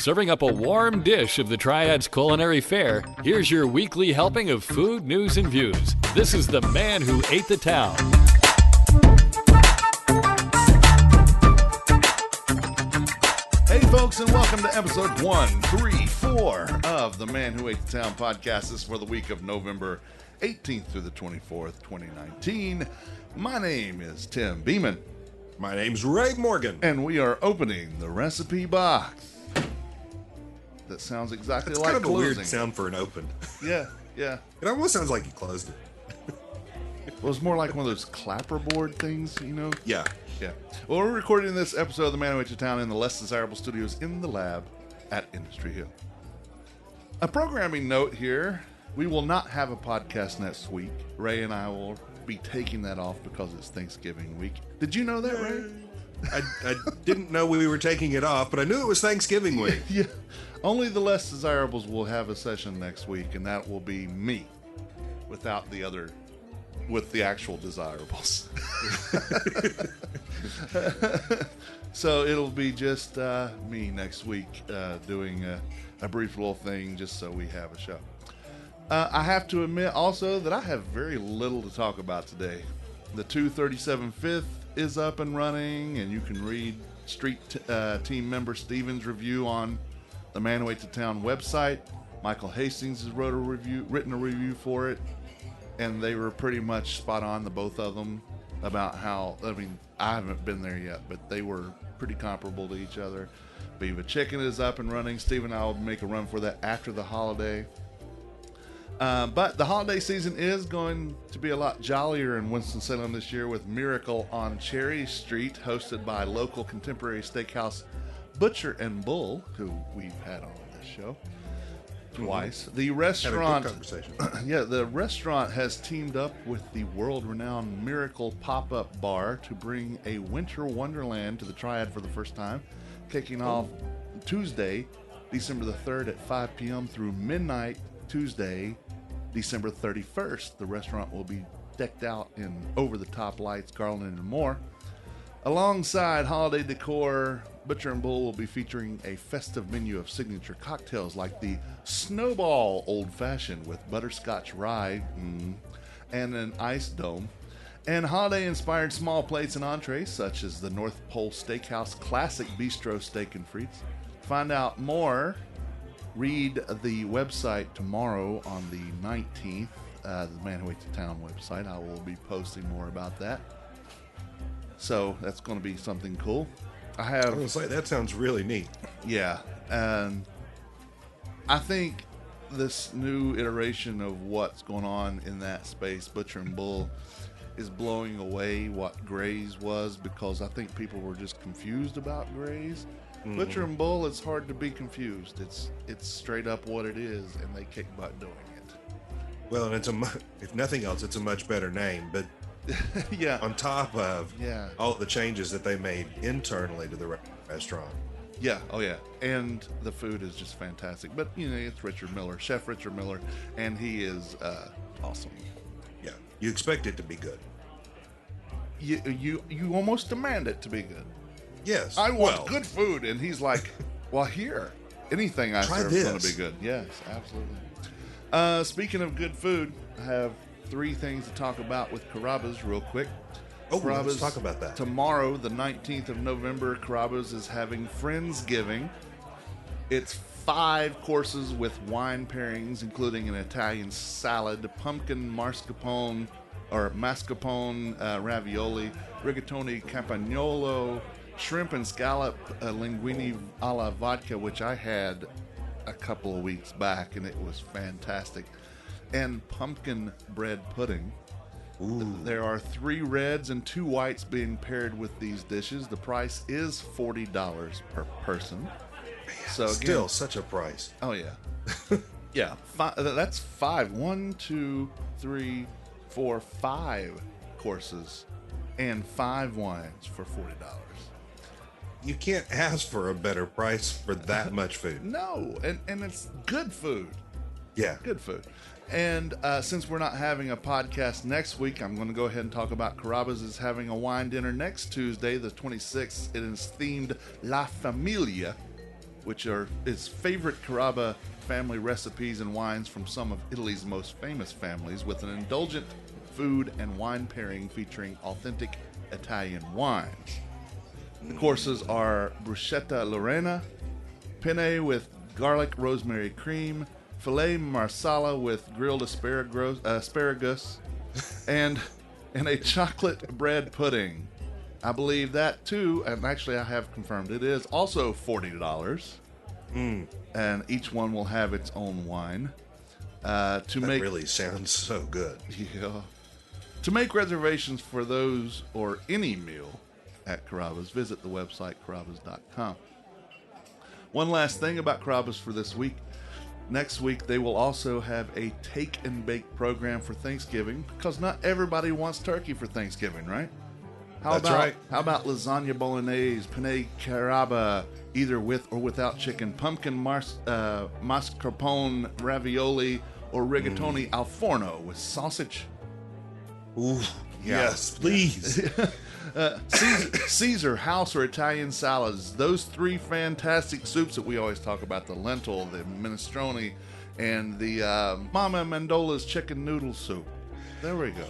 serving up a warm dish of the Triad's culinary fare, here's your weekly helping of food, news, and views. This is The Man Who Ate the Town. Hey folks, and welcome to episode 134 of The Man Who Ate the Town podcast. This is for the week of November 18th through the 24th, 2019. My name is Tim Beeman. My name's Ray Morgan. And we are opening the recipe box. That sounds exactly It's like kind of closing. a weird sound for an open. Yeah. It almost sounds like you closed it. Well, it's more like one of those clapperboard things, you know? Yeah. Well, we're recording this episode of The Man Who Ate the Town in the Less Desirable Studios in the lab at Industry Hill. A programming note here. We will not have a podcast next week. Ray and I will be taking that off because it's Thanksgiving week. Did you know that, Ray? I didn't know we were taking it off, but I knew it was Thanksgiving week. Yeah. Only the Less Desirables will have a session next week, and that will be me without the other, with the actual desirables. So it'll be just me next week doing a brief little thing just so we have a show. I have to admit also that I have very little to talk about today. The 237 Fifth is up and running, and you can read Street team member Steven's review on the Man Who Ate the Town website. Michael Hastings has written a review for it, and they were pretty much spot on, the both of them, about how, I haven't been there yet, but they were pretty comparable to each other. Viva Chicken is up and running. Steve and I will make a run for that after the holiday. But the holiday season is going to be a lot jollier in Winston-Salem this year with Miracle on Cherry Street, hosted by local contemporary steakhouse Butcher and Bull, who we've had on this show twice. The restaurant, Had a good conversation. the restaurant has teamed up with the world-renowned Miracle Pop-Up Bar to bring a winter wonderland to the Triad for the first time, kicking off Tuesday, December the 3rd at 5 p.m. through midnight Tuesday, December 31st. The restaurant will be decked out in over-the-top lights, garland, and more. Alongside holiday decor, Butcher and Bull will be featuring a festive menu of signature cocktails like the Snowball Old Fashioned with butterscotch rye and an ice dome, and holiday-inspired small plates and entrees such as the North Pole Steakhouse Classic Bistro Steak and Frites. To find out more, read the website tomorrow on the 19th, the Man Who Ate the Town website. I will be posting more about that. So that's going to be something cool. I was going to say, that sounds really neat. Yeah, and I think this new iteration of what's going on in that space, Butcher and Bull, is blowing away what Gray's was, because I think people were just confused about Gray's. Butcher and Bull, it's hard to be confused. It's straight up what it is, and they kick butt doing it. Well, and it's if nothing else, it's a much better name, but Yeah. on top of Yeah. all the changes that they made internally to the restaurant. Yeah, oh yeah. And the food is just fantastic. But, it's Richard Miller, Chef Richard Miller, and he is awesome. Yeah, you expect it to be good. You almost demand it to be good. Yes. I want good food. And he's like, well, here, anything I Try serve is going to this. be good. Yes, absolutely. Speaking of good food, I have 3 things to talk about with Carrabba's real quick. Oh, let's Carrabba's, talk about that. Tomorrow, the 19th of November, Carrabba's is having Friendsgiving. It's 5 courses with wine pairings, including an Italian salad, pumpkin mascarpone ravioli, rigatoni campagnolo, shrimp and scallop linguine alla vodka, which I had a couple of weeks back, and it was fantastic, and pumpkin bread pudding. Ooh. There are 3 reds and 2 whites being paired with these dishes. The price is $40 per person. Man, So again, still such a price. oh yeah, yeah. That's 5. 1, 2, 3, 4, 5 courses, and 5 wines for $40. You can't ask for a better price for that much food. No, and it's good food. Yeah. Good food. And since we're not having a podcast next week, I'm going to go ahead and talk about Carrabba's is having a wine dinner next Tuesday, the 26th. It is themed La Familia. which are its favorite Carrabba family recipes and wines from some of Italy's most famous families, with an indulgent food and wine pairing featuring authentic Italian wines. The courses are bruschetta Lorena, penne with garlic rosemary cream, filet marsala with grilled asparagus, and a chocolate bread pudding. I believe that too, and actually I have confirmed it is also $40. And each one will have its own wine. That really sounds so good. Yeah. To make reservations for those or any meal at Carrabba's, visit the website carrabbas.com. One last thing about Carrabba's for this week. Next week, they will also have a take and bake program for Thanksgiving, because not everybody wants turkey for Thanksgiving, right? That's right. How about lasagna bolognese, penne carrabba, either with or without chicken, pumpkin mascarpone ravioli, or rigatoni al forno with sausage? Ooh, yes, please. Caesar, house, or Italian salads. Those three fantastic soups that we always talk about, the lentil, the minestrone, and the Mama Mandola's chicken noodle soup. There we go.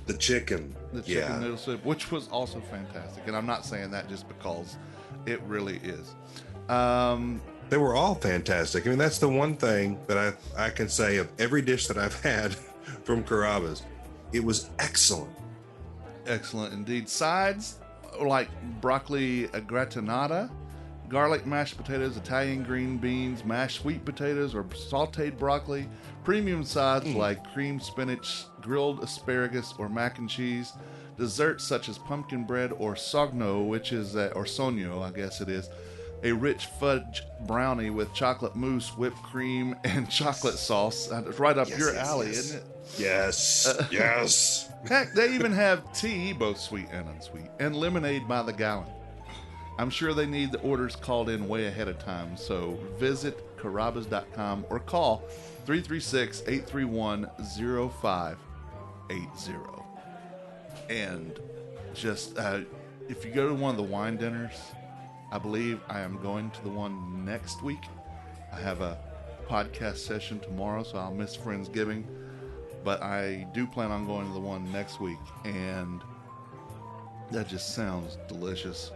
The chicken Noodle soup, which was also fantastic. And I'm not saying that just because it really is. They were all fantastic. I mean, that's the one thing that I can say of every dish that I've had from Carrabba's. It was excellent. Excellent indeed. Sides like broccoli gratinata, garlic mashed potatoes, Italian green beans, mashed sweet potatoes, or sauteed broccoli. Premium sides like creamed spinach, grilled asparagus, or mac and cheese. Desserts such as pumpkin bread or sogno, which is or sogno, I guess it is, a rich fudge brownie with chocolate mousse, whipped cream, and chocolate sauce. It's right up your alley, isn't it? Yes, yes. Heck, they even have tea, both sweet and unsweet, and lemonade by the gallon. I'm sure they need the orders called in way ahead of time, so visit carrabbas.com or call 336-831-0580. And just, if you go to one of the wine dinners, I believe I am going to the one next week. I have a podcast session tomorrow, so I'll miss Friendsgiving. But I do plan on going to the one next week, and that just sounds delicious.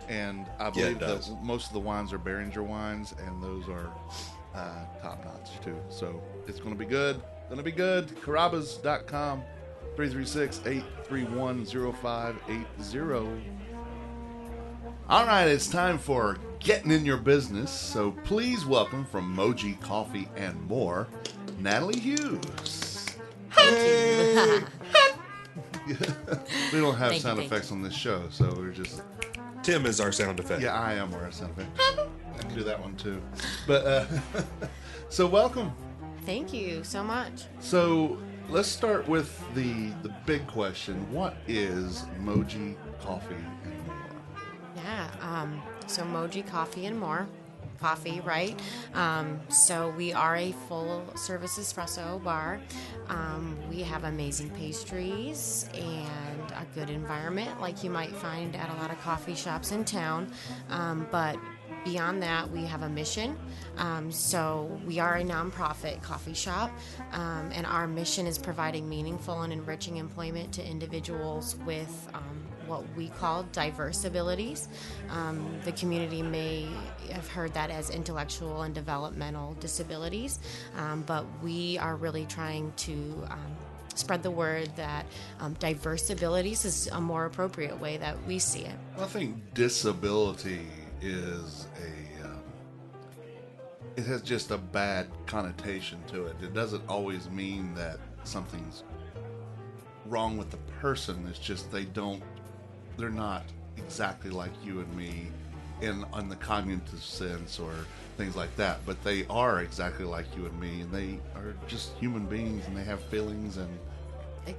And I believe that most of the wines are Beringer wines, and those are top notch too. So it's going to be good. Carrabbas.com, 336-831-0580. All right, it's time for Getting in Your Business. So please welcome from Moji Coffee and More, Natalie Hughes. Thank you. We don't have sound effects on this show, so we're just... Tim is our sound effect. Yeah, I am our sound effect. I can do that one too. But, so welcome. Thank you so much. So let's start with the big question. What is Moji Coffee and More? Yeah, so Moji Coffee and More. Coffee, right? So we are a full-service espresso bar. We have amazing pastries and a good environment like you might find at a lot of coffee shops in town. But beyond that, we have a mission. So we are a nonprofit coffee shop, and our mission is providing meaningful and enriching employment to individuals with what we call diverse abilities. The community may have heard that as intellectual and developmental disabilities, but we are really trying to spread the word that diverse abilities is a more appropriate way that we see it. Well, I think disability is it has just a bad connotation to it. It doesn't always mean that something's wrong with the person. It's just they're not exactly like you and me in the cognitive sense or things like that, but they are exactly like you and me, and they are just human beings, and they have feelings and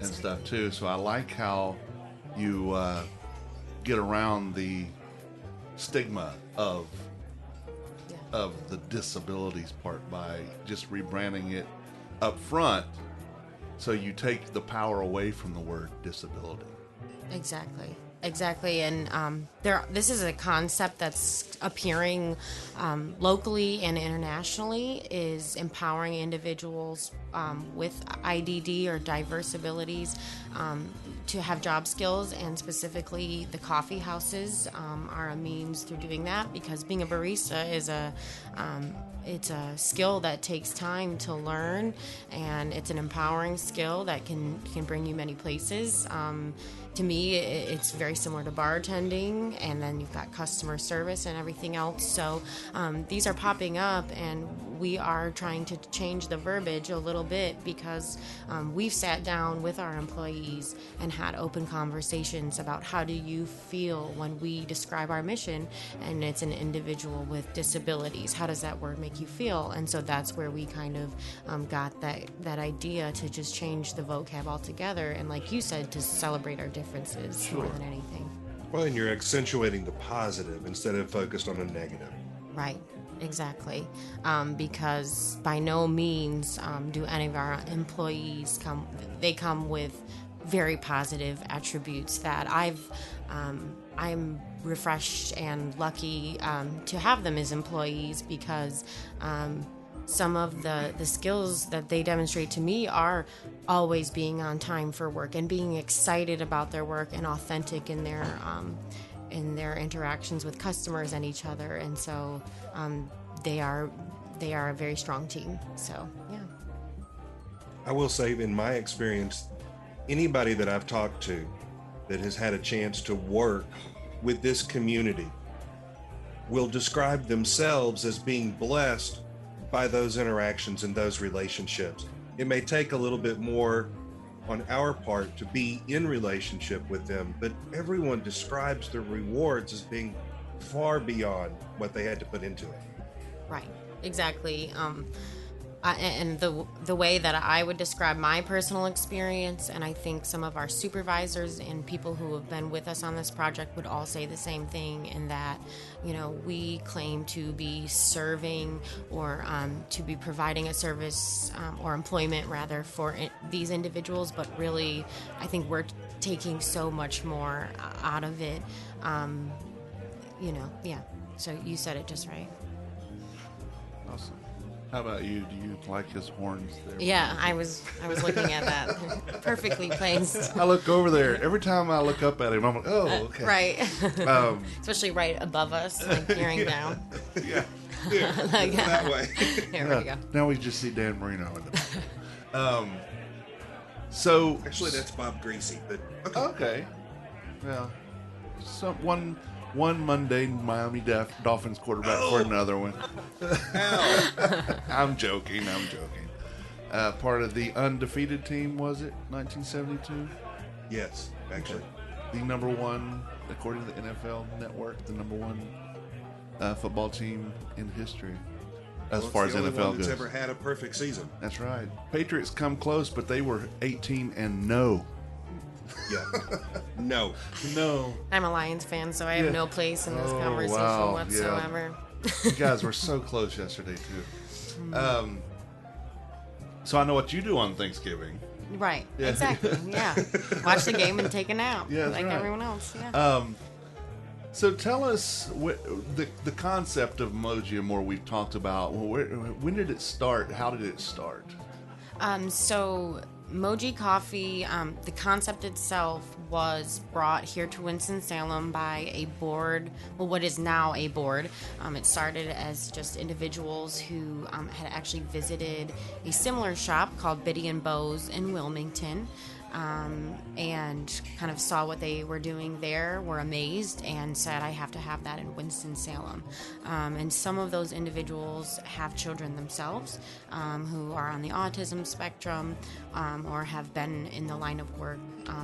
stuff too. So I like how you get around the stigma of the disabilities part by just rebranding it up front, so you take the power away from the word disability. Exactly. exactly. And this is a concept that's appearing locally and internationally, is empowering individuals with IDD or diverse abilities to have job skills, and specifically the coffee houses are a means through doing that, because being a barista is it's a skill that takes time to learn, and it's an empowering skill that can bring you many places. To me, it's very similar to bartending, and then you've got customer service and everything else. So these are popping up, and we are trying to change the verbiage a little bit, because we've sat down with our employees and had open conversations about how do you feel when we describe our mission, and it's an individual with disabilities. How does that word make you feel? And so that's where we kind of got that idea to just change the vocab altogether, and like you said, to celebrate our differences more than anything. Well, and you're accentuating the positive instead of focused on the negative. Right, exactly. Because by no means do any of our employees come with very positive attributes that I'm refreshed and lucky to have them as employees, because some of the skills that they demonstrate to me are always being on time for work and being excited about their work and authentic in their interactions with customers and each other. And so they are a very strong team. So, yeah. I will say, in my experience, anybody that I've talked to that has had a chance to work with this community will describe themselves as being blessed by those interactions and those relationships. It may take a little bit more on our part to be in relationship with them, but everyone describes the rewards as being far beyond what they had to put into it. Right, exactly. And the way that I would describe my personal experience, and I think some of our supervisors and people who have been with us on this project would all say the same thing, in that, we claim to be serving or to be providing a service or employment rather for these individuals, but really I think we're taking so much more out of it. Yeah. So you said it just right. Awesome. How about you? Do you like his horns there? Yeah, I was looking at that. Perfectly placed. I look over there. Every time I look up at him, I'm like, oh, okay. Right. Especially right above us, like peering down. Yeah. That way. There we go. Now we just see Dan Marino in the back. So Actually, that's Bob Greasy, but okay. Yeah. So one mundane Miami Dolphins quarterback for another one. I'm joking. Part of the undefeated team, was it 1972? Yes, actually. The number one, according to the NFL Network, the number one football team in history as far as NFL goes. That's ever had a perfect season. That's right. Patriots come close, but they were 18-0. Yeah. No. I'm a Lions fan, so I have no place in this conversation whatsoever. Yeah. You guys were so close yesterday, too. So I know what you do on Thanksgiving. Right. Yeah. Exactly. Yeah. Watch the game and take a nap, like right. everyone else. Yeah. So tell us the concept of Moji and More we've talked about. When did it start? How did it start? So Moji Coffee, the concept itself was brought here to Winston-Salem by a board, well, what is now a board. It started as just individuals who had actually visited a similar shop called Biddy and Bowes in Wilmington. And kind of saw what they were doing there, were amazed, and said, I have to have that in Winston-Salem. And some of those individuals have children themselves who are on the autism spectrum or have been in the line of work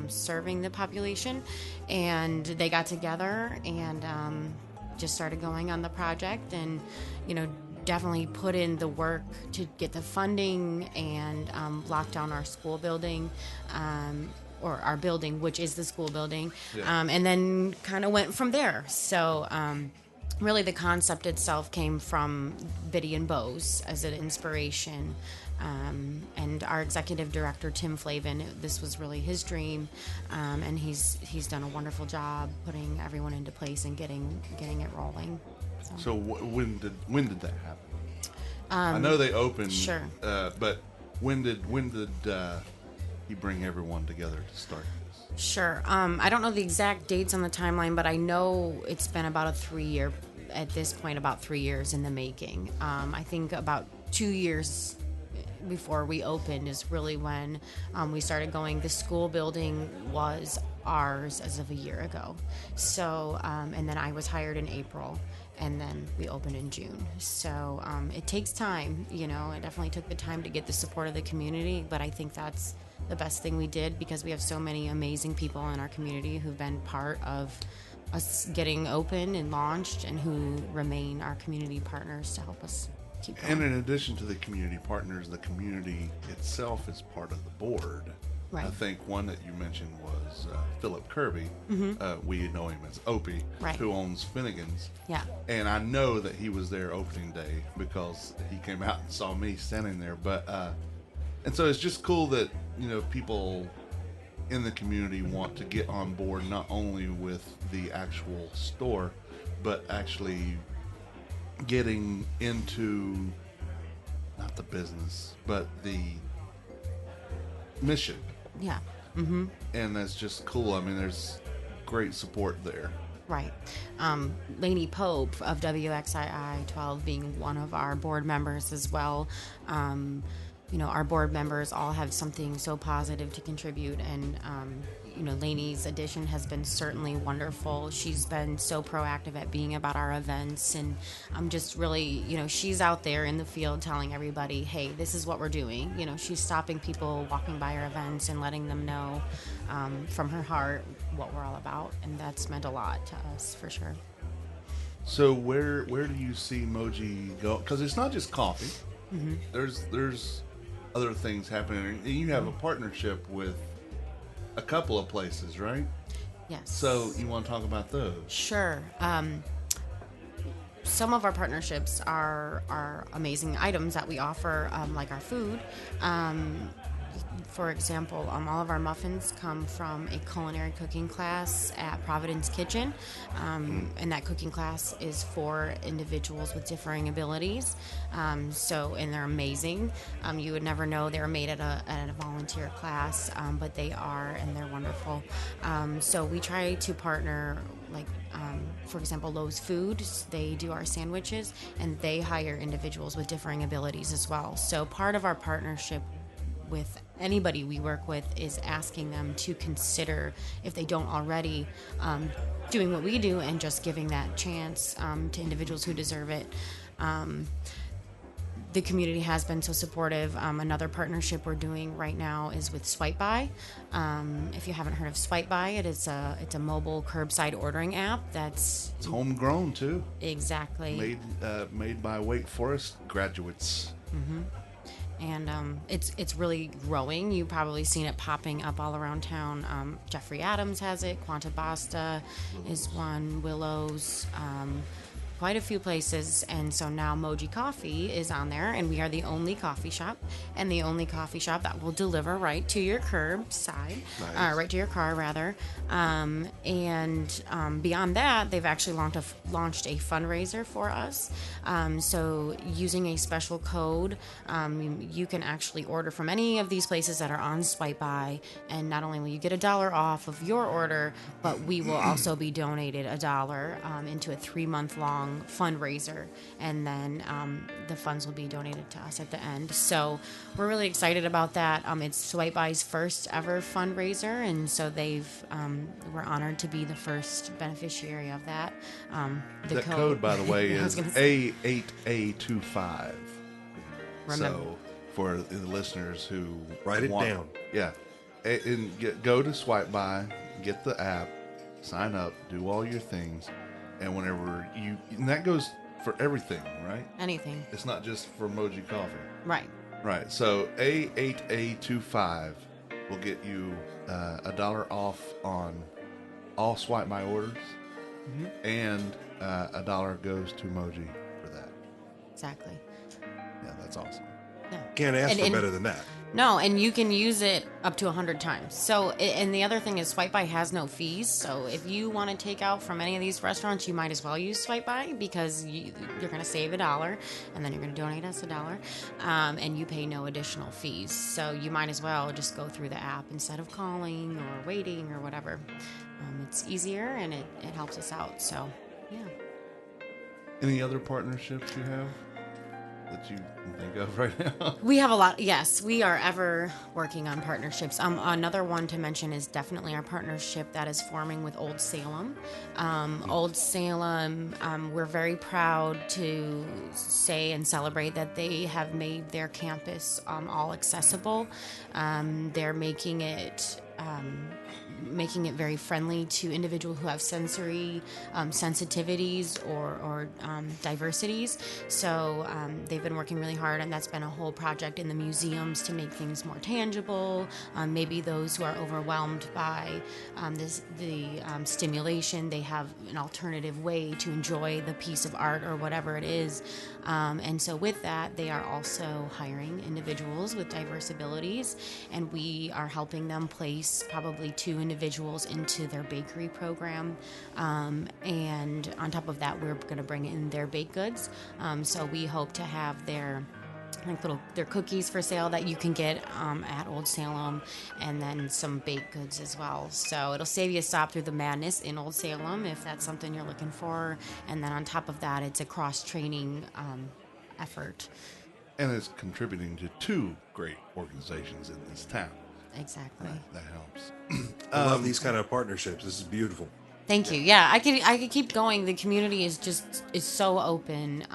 serving the population. And they got together and just started going on the project and, definitely put in the work to get the funding and lock down our school building, or our building, which is the school building, and then kind of went from there. So really the concept itself came from Biddy and Bose as an inspiration. And our executive director, Tim Flavin, this was really his dream. And he's done a wonderful job putting everyone into place and getting it rolling. So when did that happen? I know they opened, sure. But when did he bring everyone together to start this? Sure. I don't know the exact dates on the timeline, but I know it's been about at this point, about 3 years in the making. I think about 2 years before we opened is really when we started going. The school building was ours as of a year ago. So, and then I was hired in April, and then we opened in June. So it takes time, It definitely took the time to get the support of the community, but I think that's the best thing we did because we have so many amazing people in our community who've been part of us getting open and launched and who remain our community partners to help us keep going. And in addition to the community partners, the community itself is part of the board. Right. I think one that you mentioned was Philip Kirby. We know him as Opie, Right. who owns Finnegan's. Yeah. And I know that he was there opening day because he came out and saw me standing there. But and so it's just cool that people in the community want to get on board not only with the actual store, but actually getting into not the business, but the mission. Yeah. And that's just cool. I mean, there's great support there. Right. Lainey Pope of WXII 12 being one of our board members as well. Our board members all have something so positive to contribute, and Lainey's addition has been certainly wonderful. She's been so proactive at being about our events, and I'm just really, she's out there in the field telling everybody, hey, this is what we're doing. She's stopping people walking by our events and letting them know from her heart what we're all about, and that's meant a lot to us for sure. So where do you see Moji go? Because it's not just coffee. There's other things happening, and you have a partnership with a couple of places, right? Yes. So you want to talk about those? Sure. Some of our partnerships are amazing items that we offer, like our food. For example, all of our muffins come from a culinary cooking class at Providence Kitchen, and that cooking class is for individuals with differing abilities. And they're amazing. You would never know they were made at a volunteer class, but they are, and they're wonderful. So we try to partner, for example, Lowe's Foods. They do our sandwiches, and they hire individuals with differing abilities as well. So part of our partnership with anybody we work with is asking them to consider, if they don't already, doing what we do and just giving that chance to individuals who deserve it. The community has been so supportive. Another partnership we're doing right now is with Swipe By. If you haven't heard of Swipe By, it's a mobile curbside ordering app that's It's homegrown too. exactly Made by Wake Forest graduates. and it's really growing. You've probably seen it popping up all around town. Jeffrey Adams has it. Quanta Basta is one. Willows. Quite a few places, and so now Moji Coffee is on there, and we are the only coffee shop, and the only coffee shop that will deliver right to your curbside, Nice. right to your car rather. Beyond that, they've actually launched a fundraiser for us. So using a special code, you can actually order from any of these places that are on Swipe By, and not only will you get $1 off of your order, but we will also be donated $1 into a 3-month-long fundraiser, and then the funds will be donated to us at the end. So we're really excited about that. It's Swipe By's first ever fundraiser, and so we're honored to be the first beneficiary of that. That code, by the way, I was is gonna say- A8A25. Remember. So for the listeners who Write it down. Yeah. Go to Swipe By, get the app, sign up, do all your things. And whenever and that goes for everything, right? Anything. It's not just for Moji Coffee. Right. Right. So A8A25 will get you $1 off on all Swipe My orders. And $1 goes to Moji for that. Exactly. Yeah, that's awesome. Yeah. Can't ask And- for and- better than that. No, and you can use it up to 100 times. So, and the other thing is Swipe By has no fees. So if you want to take out from any of these restaurants, you might as well use Swipe By because you're going to save $1 and then you're going to donate us $1, and you pay no additional fees. So you might as well just go through the app instead of calling or waiting or whatever. It's easier and it helps us out. So, yeah. Any other partnerships you have that you can think of right now? We have a lot. Yes, we are ever working on partnerships. Another one to mention is definitely our partnership that is forming with Old Salem. Old Salem, we're very proud to say and celebrate that they have made their campus all accessible. They're making it very friendly to individuals who have sensory sensitivities or diversities. So they've been working really hard, and that's been a whole project in the museums to make things more tangible. Maybe those who are overwhelmed by the stimulation, they have an alternative way to enjoy the piece of art or whatever it is. And so with that, they are also hiring individuals with diverse abilities, and we are helping them place probably 2 individuals into their bakery program. And on top of that, we're going to bring in their baked goods. So we hope to have their cookies for sale that you can get at Old Salem, and then some baked goods as well. So it'll save you a stop through the madness in Old Salem if that's something you're looking for. And then on top of that, it's a cross-training effort. And it's contributing to 2 great organizations in this town. Exactly. That helps. I love these kind of partnerships. This is beautiful. Thank you. Yeah, I could keep going. The community is so open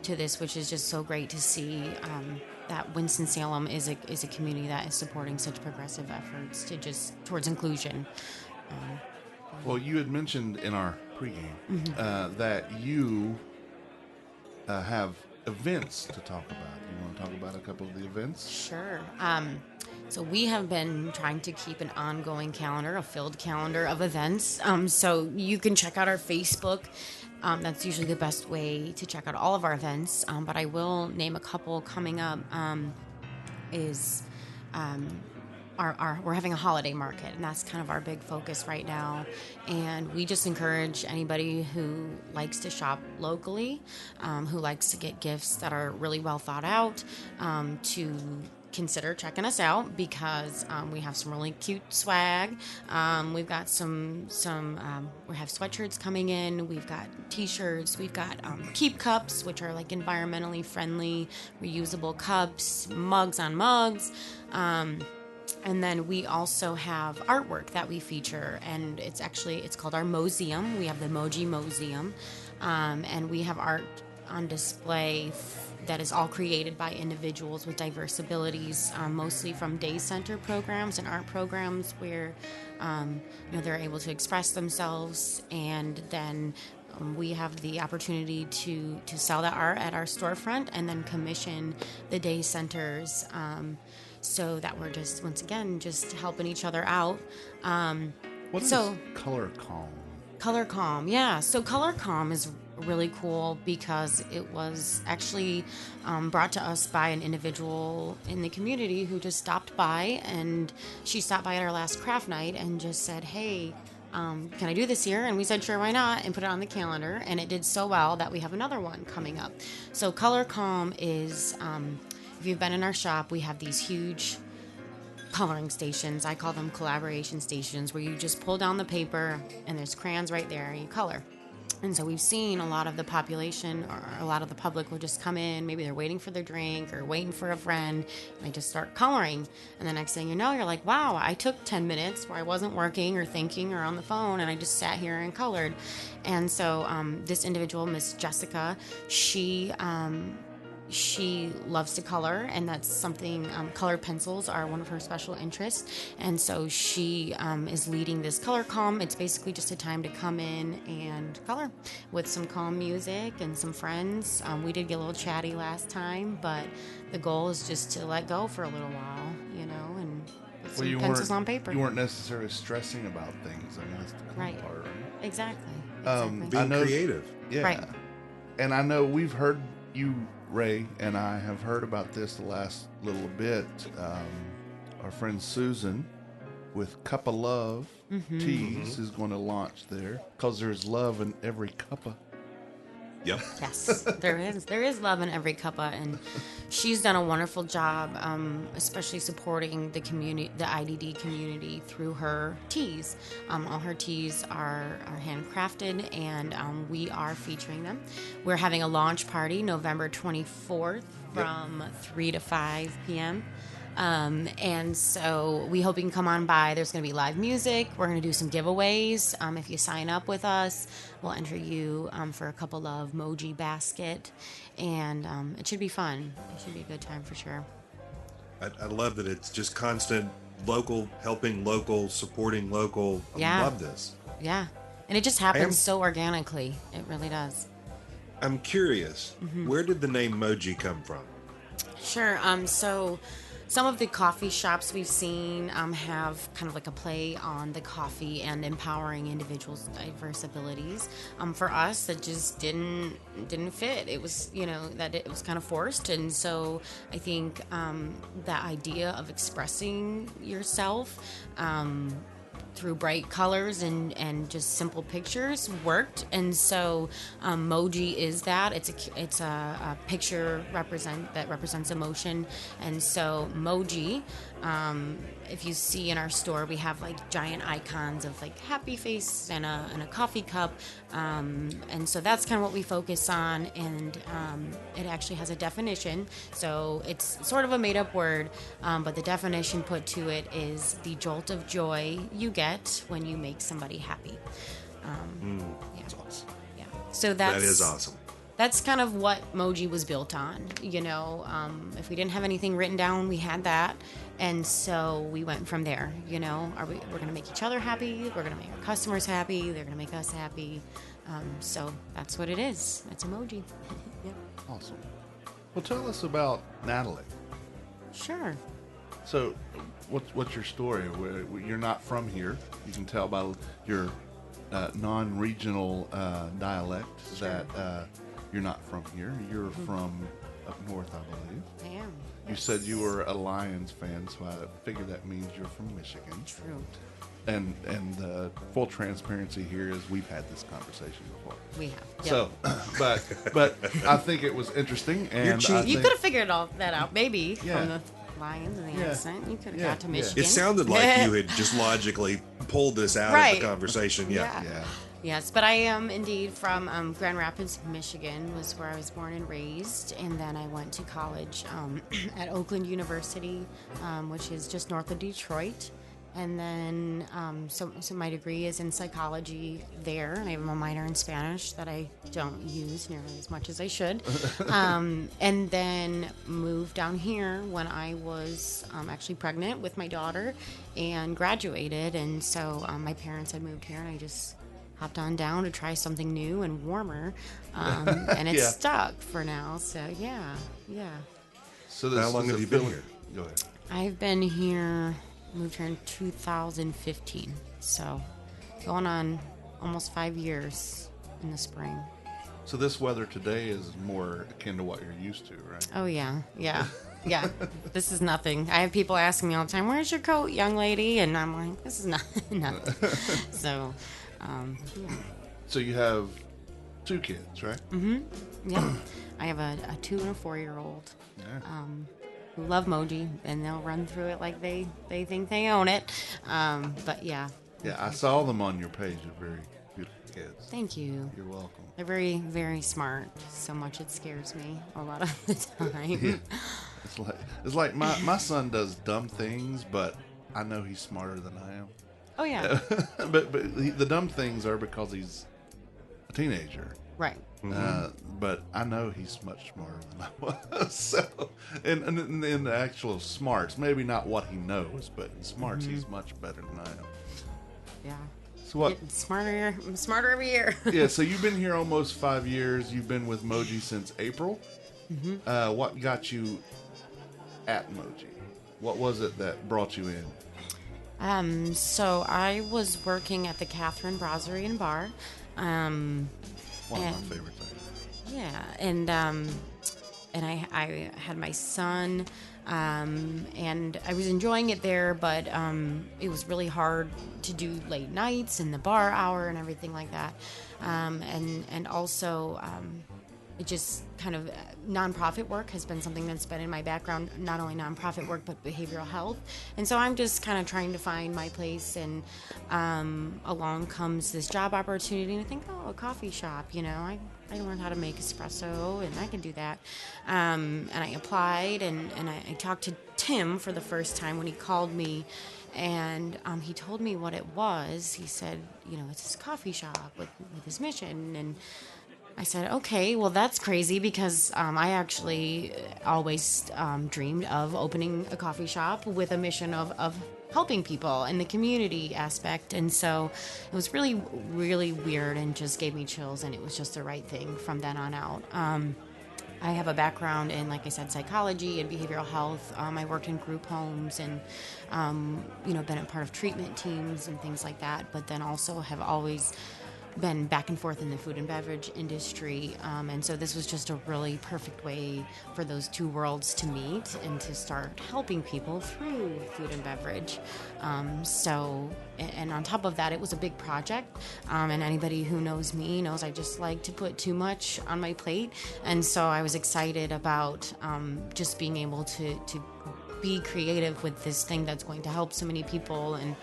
to this, which is just so great to see. That Winston-Salem is a community that is supporting such progressive efforts towards inclusion. Well, you had mentioned in our pregame that you have events to talk about. You want to talk about a couple of the events? Sure. So we have been trying to keep an ongoing calendar, a filled calendar of events. So you can check out our Facebook. That's usually the best way to check out all of our events. But I will name a couple coming up. We're having a holiday market, and that's kind of our big focus right now. And we just encourage anybody who likes to shop locally, who likes to get gifts that are really well thought out, to consider checking us out because we have some really cute swag. We've got we have sweatshirts coming in. We've got t-shirts. We've got keep cups, which are like environmentally friendly, reusable cups, mugs on mugs. And then we also have artwork that we feature, and it's called our Moseum. We have the Moji Moseum, and we have art on display that is all created by individuals with diverse abilities, mostly from day center programs and art programs where they're able to express themselves, and then we have the opportunity to sell that art at our storefront and then commission the day centers, so that we're just, once again, just helping each other out. What is Color Calm? Color Calm, yeah. So Color Calm is really cool because it was actually brought to us by an individual in the community who just stopped by, and she stopped by at our last craft night and just said, hey, can I do this here? And we said, sure, why not? And put it on the calendar, and it did so well that we have another one coming up. So Color Calm is, if you've been in our shop, we have these huge coloring stations. I call them collaboration stations, where you just pull down the paper and there's crayons right there and you color. And so we've seen a lot of the population, or a lot of the public, will just come in. Maybe they're waiting for their drink or waiting for a friend, and they just start coloring. And the next thing you know, you're like, wow, I took 10 minutes where I wasn't working or thinking or on the phone, and I just sat here and colored. And so this individual, Miss Jessica, she loves to color, and that's something, colored pencils are one of her special interests. And so she is leading this Color Calm. It's basically just a time to come in and color with some calm music and some friends. We did get a little chatty last time, but the goal is just to let go for a little while, and put some pencils on paper. You weren't necessarily stressing about things. I mean, that's the cool Right. part, right? Exactly. Exactly. Being I know, creative. yeah. Right. And I know we've heard you, Ray, and I have heard about this the last little bit. Our friend Susan with Cup of Love Teas is going to launch there because there's love in every cuppa. Yep. Yes, there is. There is love in every cuppa, and she's done a wonderful job, especially supporting the community, the IDD community, through her teas. All her teas are handcrafted, and we are featuring them. We're having a launch party November 24th from 3 to 5 p.m. And so we hope you can come on by. There's going to be live music. We're going to do some giveaways. If you sign up with us, we'll enter you for a Cup of Love Moji basket. And it should be fun. It should be a good time for sure. I love that it's just constant local, helping local, supporting local. Yeah. I love this. Yeah. And it just happens so organically. It really does. I'm curious, where did the name Moji come from? Sure. So some of the coffee shops we've seen have kind of like a play on the coffee and empowering individuals' diverse abilities. For us, that just didn't fit. It was, that it was kind of forced, and so I think that idea of expressing yourself through bright colors and just simple pictures worked. And so Moji is that. It's a picture that represents emotion. And so Moji, if you see in our store, we have like giant icons of like happy face and a coffee cup. And so that's kind of what we focus on. And it actually has a definition. So it's sort of a made up word, but the definition put to it is the jolt of joy you get when you make somebody happy. That's awesome. Yeah. So That is awesome. That's kind of what Moji was built on. If we didn't have anything written down, we had that. And so we went from there. We're going to make each other happy. We're going to make our customers happy. They're going to make us happy. So that's what it is. It's Emoji. Yep. Awesome. Well, tell us about Natalie. Sure. So, what's your story? You're not from here. You can tell by your non-regional dialect that you're not from here. You're from up north, I believe. I am. You said you were a Lions fan, so I figure that means you're from Michigan. True. And full transparency here is we've had this conversation before. We have. Yep. So, but I think it was interesting, and You could have figured all that out, maybe, Yeah. from the Lions and the Yeah. accent. You could have Yeah. got to Yeah. Michigan. It sounded like you had just logically pulled this out of Right. the conversation. Yeah. yeah. Yes, but I am indeed from Grand Rapids, Michigan, was where I was born and raised, and then I went to college at Oakland University, which is just north of Detroit, and then so my degree is in psychology there, and I have a minor in Spanish that I don't use nearly as much as I should, and then moved down here when I was actually pregnant with my daughter and graduated, and so my parents had moved here, and I just hopped on down to try something new and warmer, and it's Yeah. stuck for now. So yeah. So How long have you been here? Go ahead. I've been here, moved here in 2015, so going on almost 5 years in the spring. So this weather today is more akin to what you're used to, right? Oh yeah. This is nothing. I have people asking me all the time, "Where's your coat, young lady?" And I'm like, "This is nothing." So. Yeah. So you have 2 kids, right? Yeah, I have a 2 and a 4-year-old Yeah. who love Moji, and they'll run through it like they think they own it. But yeah, Yeah, I saw them on your page. They're very beautiful kids. thank you. You're welcome. They're very, very smart. So much it scares me a lot of the time. It's like my son does dumb things, but I know he's smarter than I am. Oh yeah, but the dumb things are because he's a teenager. right. But I know he's much smarter than I was. So, and in the actual smarts, maybe not what he knows, but in smarts, he's much better than I am. Yeah. So what? Getting smarter. I'm smarter every year. Yeah. So you've been here almost 5 years. You've been with Moji since April. What got you at Moji? What was it that brought you in? So I was working at the Catherine Brasserie and Bar, One of and- my favorite things. Yeah, and I had my son, and I was enjoying it there, but it was really hard to do late nights and the bar hour and everything like that, and also. It just kind of nonprofit work has been something that's been in my background, not only nonprofit work, but behavioral health. And so I'm just kind of trying to find my place. And along comes this job opportunity. And I think, oh, a coffee shop, I learned how to make espresso and I can do that. And I applied and I talked to Tim for the first time when he called me. And he told me what it was. He said, it's this coffee shop with this mission. And I said, okay, well, that's crazy because I actually always dreamed of opening a coffee shop with a mission of helping people in the community aspect. And so it was really, really weird and just gave me chills. And it was just the right thing from then on out. I have a background in, like I said, psychology and behavioral health. I worked in group homes and, been a part of treatment teams and things like that. But then also have always been back and forth in the food and beverage industry, and so this was just a really perfect way for those two worlds to meet and to start helping people through food and beverage. And on top of that, it was a big project, and anybody who knows me knows I just like to put too much on my plate, and so I was excited about just being able to be creative with this thing that's going to help so many people and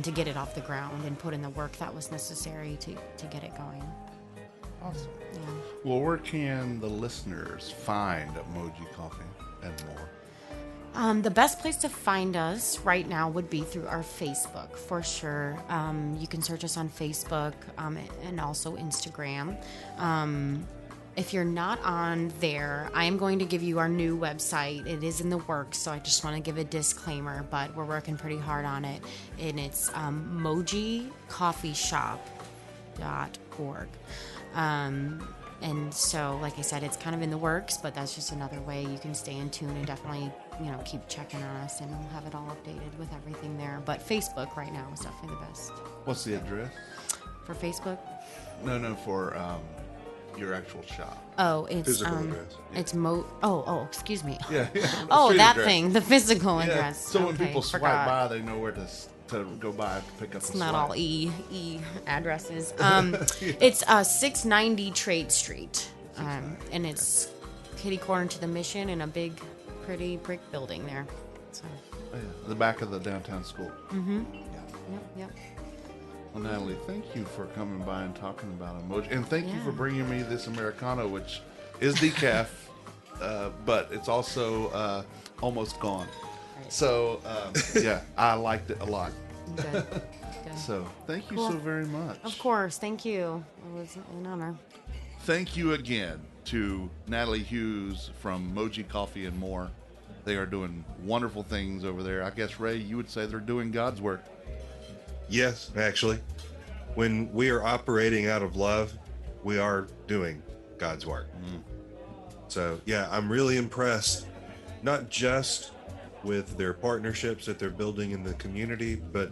to get it off the ground and put in the work that was necessary to get it going. Awesome. Yeah. Well, where can the listeners find Moji Coffee and more? The best place to find us right now would be through our Facebook, for sure. You can search us on Facebook and also Instagram. If you're not on there, I am going to give you our new website. It is in the works, so I just want to give a disclaimer, but we're working pretty hard on it. And it's mojicoffeeshop.org. And so, like I said, it's kind of in the works, but that's just another way you can stay in tune and definitely, keep checking on us, and we'll have it all updated with everything there. But Facebook right now is definitely the best. What's the address? For Facebook? No, for your actual shop. Oh, it's Physical address. it's excuse me. Yeah. Oh, Street that address. thing, the physical Yeah. address. So when Okay, people swipe forgot. by, they know where to go by to pick up It's the not swipe. all E addresses. It's 690 Trade Street, and it's kitty corner to the Mission in a big, pretty brick building there. So, Oh, yeah. The back of the downtown school. yep. Well, Natalie, thank you for coming by and talking about emoji. And thank you Yeah. for bringing me this Americano, which is decaf, but it's also almost gone. Right. So, yeah, I liked it a lot. Good. Good. So, thank you Cool. so very much. Of course, thank you. It was an honor. Thank you again to Natalie Hughes from Moji Coffee and More. They are doing wonderful things over there. I guess, Ray, you would say they're doing God's work. Yes, actually. When we are operating out of love, we are doing God's work. So, yeah, I'm really impressed, not just with their partnerships that they're building in the community, but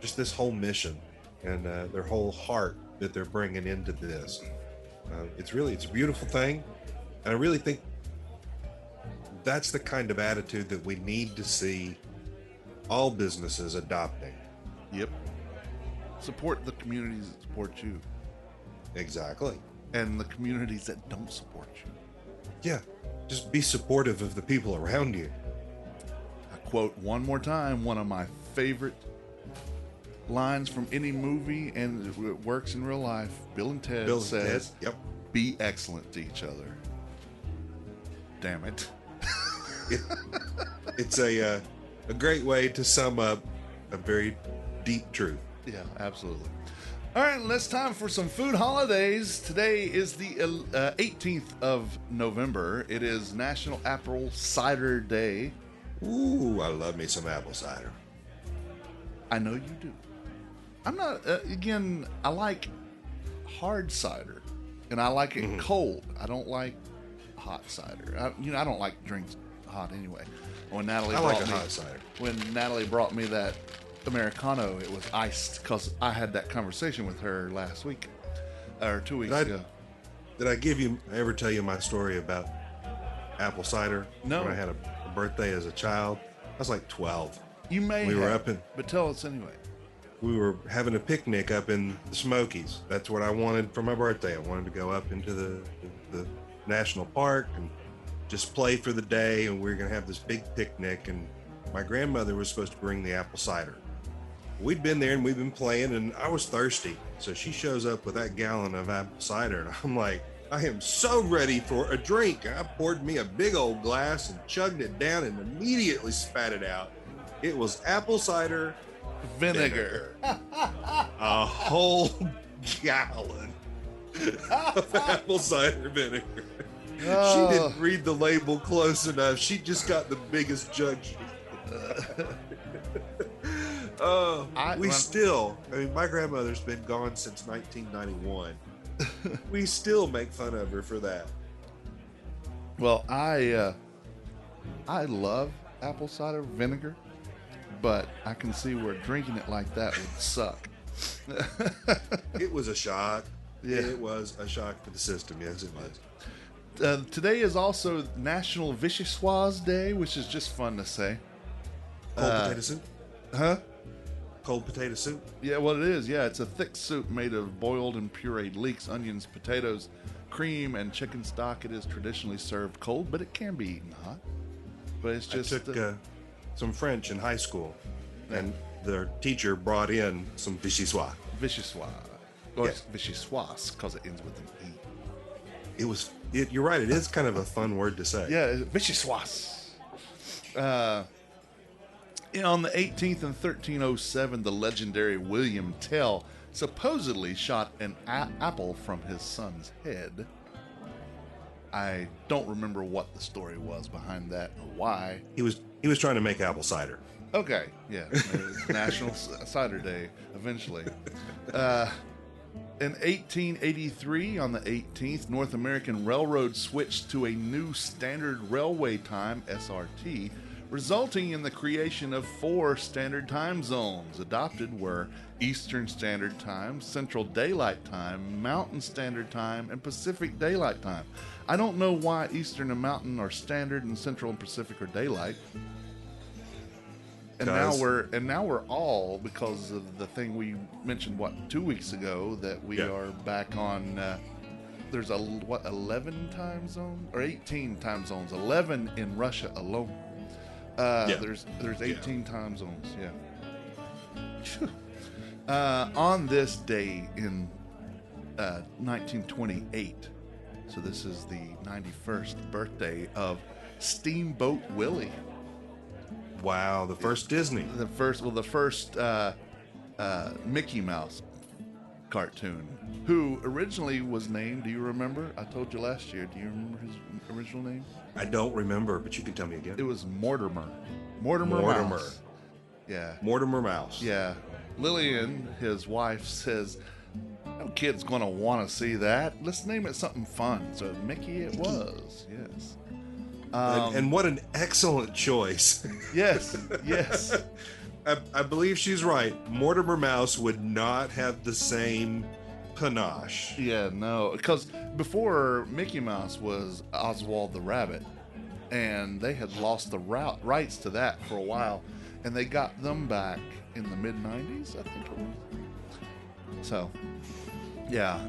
just this whole mission and their whole heart that they're bringing into this. It's a beautiful thing. And I really think that's the kind of attitude that we need to see all businesses adopting. Yep. Support the communities that support you Exactly. and the communities that don't support you. Yeah. Just be supportive of the people around you. I quote one more time one of my favorite lines from any movie, and it works in real life. Bill and Ted Bill and says, Ted, yep. be excellent to each other. Damn it. It's a great way to sum up a very deep truth. Yeah, absolutely. All right, and it's time for some food holidays. Today is the 18th of November. It is National Apple Cider Day. Ooh, I love me some apple cider. I know you do. I'm not, again, I like hard cider, and I like it cold. I don't like hot cider. I don't like drinks hot anyway. When Natalie I brought like a me, hot cider. When Natalie brought me that Americano, it was iced because I had that conversation with her last week or 2 weeks Did ago. Did I ever tell you my story about apple cider? No. When I had a birthday as a child, I was like 12. You may We were have, up in- but tell us anyway. We were having a picnic up in the Smokies. That's what I wanted for my birthday. I wanted to go up into the national park and just play for the day, and we were going to have this big picnic, and my grandmother was supposed to bring the apple cider. We'd been there and we'd been playing, and I was thirsty. So she shows up with that gallon of apple cider, and I'm like, I am so ready for a drink. I poured me a big old glass and chugged it down and immediately spat it out. It was apple cider Vinegar. a whole gallon of apple cider vinegar. Oh. She didn't read the label close enough. She just got the biggest jug. I mean, my grandmother's been gone since 1991. We still make fun of her for that. Well, I love apple cider vinegar, but I can see where drinking it like that would suck. It was a shock. Yeah. It was a shock to the system. Yes, it was. Today is also National Vichyssoise Day, which is just fun to say. Cold potato soup? Huh? Cold potato soup? Yeah, well, it is. Yeah, it's a thick soup made of boiled and pureed leeks, onions, potatoes, cream, and chicken stock. It is traditionally served cold, but it can be eaten hot. But it's just I took some French in high school, and their teacher brought in some vichyssoise. Vichyssoise. Or Yeah. it's Vichyssoise, because it ends with an E. You're right. It is kind of a fun word to say. Yeah, Vichyssoise. On the 18th in 1307, the legendary William Tell supposedly shot an apple from his son's head. I don't remember what the story was behind that or why. He was trying to make apple cider. Okay, yeah, it's National Cider Day eventually. In 1883, on the 18th, North American Railroad switched to a new Standard Railway Time, SRT, resulting in the creation of 4 standard time zones. Adopted were Eastern Standard Time, Central Daylight Time, Mountain Standard Time, and Pacific Daylight Time. I don't know why Eastern and Mountain are Standard and Central and Pacific are Daylight. And now we're all, because of the thing we mentioned 2 weeks ago, that we are back on. There's 11 time zones or 18 time zones, 11 in Russia alone. There's 18 time zones. Yeah. On this day in 1928, so this is the 91st birthday of Steamboat Willie. Wow, the first Disney. The first Mickey Mouse cartoon, who originally was named, do you remember? I told you last year. Do you remember his original name? I don't remember, but you can tell me again. It was Mortimer. Mortimer. Mouse. Yeah. Mortimer Mouse. Yeah. Lillian, his wife, says, no kid's going to want to see that. Let's name it something fun. So Mickey it was. Yes. And what an excellent choice. Yes. Yes. I believe she's right. Mortimer Mouse would not have the same panache. Yeah, no. Because before, Mickey Mouse was Oswald the Rabbit. And they had lost the rights to that for a while. And they got them back in the mid-90s, I think it was. So, yeah.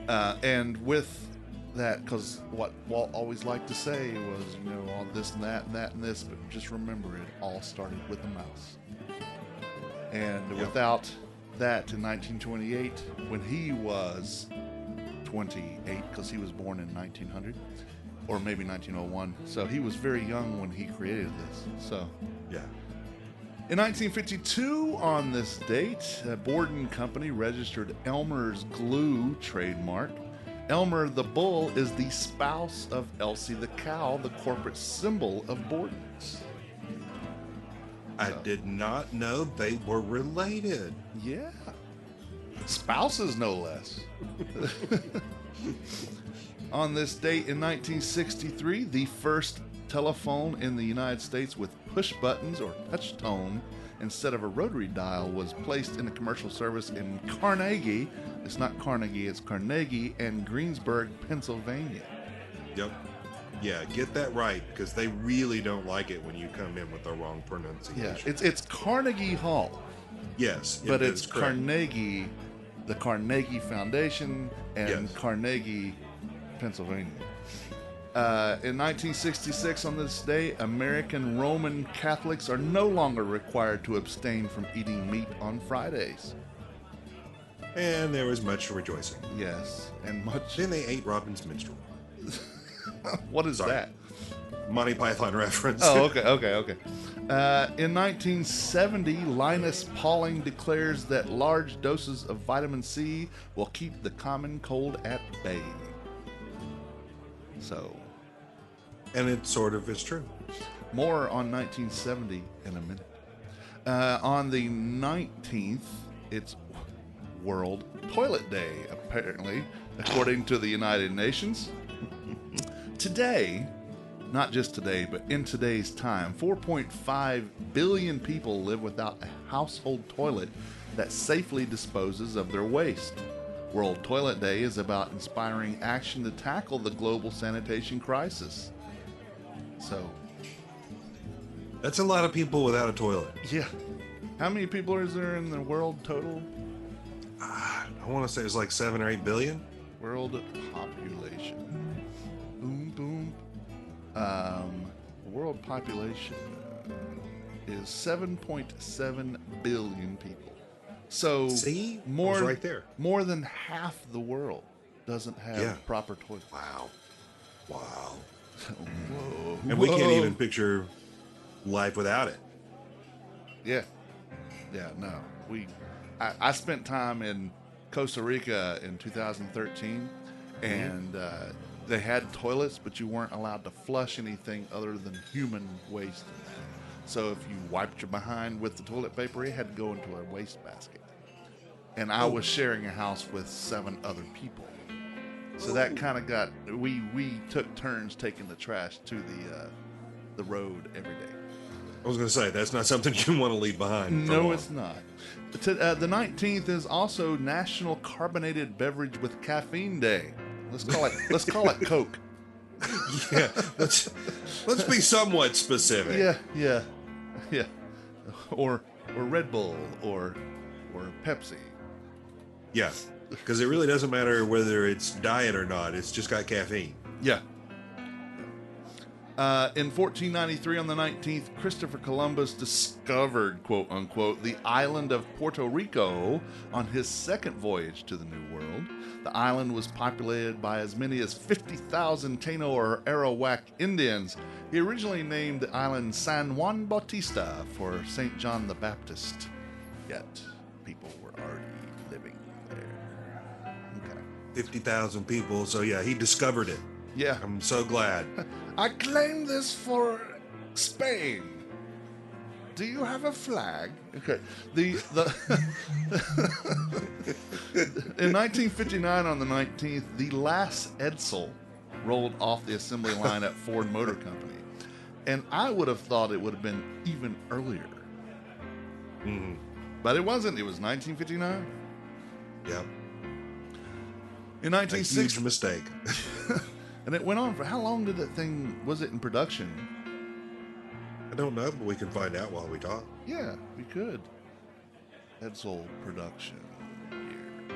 And with that, because what Walt always liked to say was, all this and that and that and this, but just remember, it all started with a mouse. And without that, in 1928, when he was 28, because he was born in 1900, or maybe 1901, so he was very young when he created this. So, yeah. In 1952, on this date, Borden Company registered Elmer's Glue trademark. Elmer the Bull is the spouse of Elsie the Cow, the corporate symbol of Borden's. I did not know they were related. Yeah. Spouses, no less. On this date in 1963, the first telephone in the United States with push buttons or touch tone instead of a rotary dial was placed into commercial service in Carnegie, It's not Carnegie, it's Carnegie and Greensburg, Pennsylvania. Yep. Yeah, get that right, because they really don't like it when you come in with the wrong pronunciation. Yeah, it's Carnegie Hall, Yes, but it it's is correct. Carnegie, the Carnegie Foundation, and Yes. Carnegie, Pennsylvania. In 1966, on this day, American Roman Catholics are no longer required to abstain from eating meat on Fridays. And there was much rejoicing. Yes, and much. Then they ate Robin's minstrel. What is Sorry. that? Monty Python reference. Oh, okay. In 1970, Linus Pauling declares that large doses of vitamin C will keep the common cold at bay. So, And it sort of is true. more on 1970 in a minute. On the 19th, it's World Toilet Day, apparently, according to the United Nations. Today, not just today, but in today's time, 4.5 billion people live without a household toilet that safely disposes of their waste. World Toilet Day is about inspiring action to tackle the global sanitation crisis. So, That's a lot of people without a toilet. yeah. How many people is there in the world total? I want to say it's like 7 or 8 billion. World population. Boom, boom. The world population is 7.7 billion people. So See? I more was right there. More than half the world doesn't have Yeah. proper toilets. Wow. Whoa. And we can't Whoa. even picture life without it. Yeah. Yeah, no. I spent time in Costa Rica in 2013, and they had toilets, but you weren't allowed to flush anything other than human waste in that. So if you wiped your behind with the toilet paper, it had to go into a waste basket. And I was sharing a house with 7 other people. So that kind of got, we took turns taking the trash to the road every day. I was going to say, that's not something you want to leave behind. for No, long. it's not. The 19th is also National Carbonated Beverage with Caffeine Day. Let's call it Coke. Yeah, let's be somewhat specific. Yeah. Or Red Bull or Pepsi. Yeah, because it really doesn't matter whether it's diet or not. It's just got caffeine. Yeah. In 1493, on the 19th, Christopher Columbus discovered, quote unquote, the island of Puerto Rico on his second voyage to the New World. The island was populated by as many as 50,000 Taino or Arawak Indians. He originally named the island San Juan Bautista for St. John the Baptist. Yet, people were already living there. Okay. 50,000 people. So yeah, he discovered it. Yeah. I'm so glad. I claim this for Spain. Do you have a flag? Okay. The in 1959, on the 19th, the last Edsel rolled off the assembly line at Ford Motor Company, and I would have thought it would have been even earlier, but it wasn't. It was 1959. Yeah, In a 1960, huge mistake. and it went on for how long did that thing was it in production? I don't know, but we can find out while we talk. Yeah, we could. Edsel production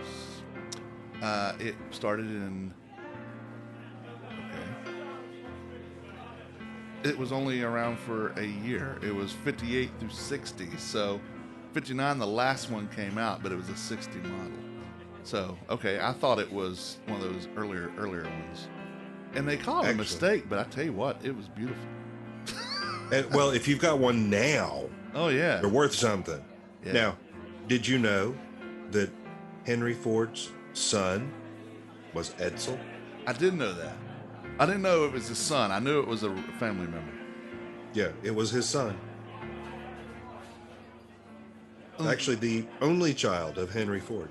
years. It started in. Okay. It was only around for a year. It was 58 through 60. So, 59, the last one came out, but it was a 60 model. So, okay, I thought it was one of those earlier ones. And they call it a Actually. mistake, but I tell you what, it was beautiful. And, well, if you've got one now, Oh yeah. they're worth something. Yeah. Now, did you know that Henry Ford's son was Edsel? I didn't know that. I didn't know it was his son. I knew it was a family member. Yeah, it was his son. Actually, the only child of Henry Ford.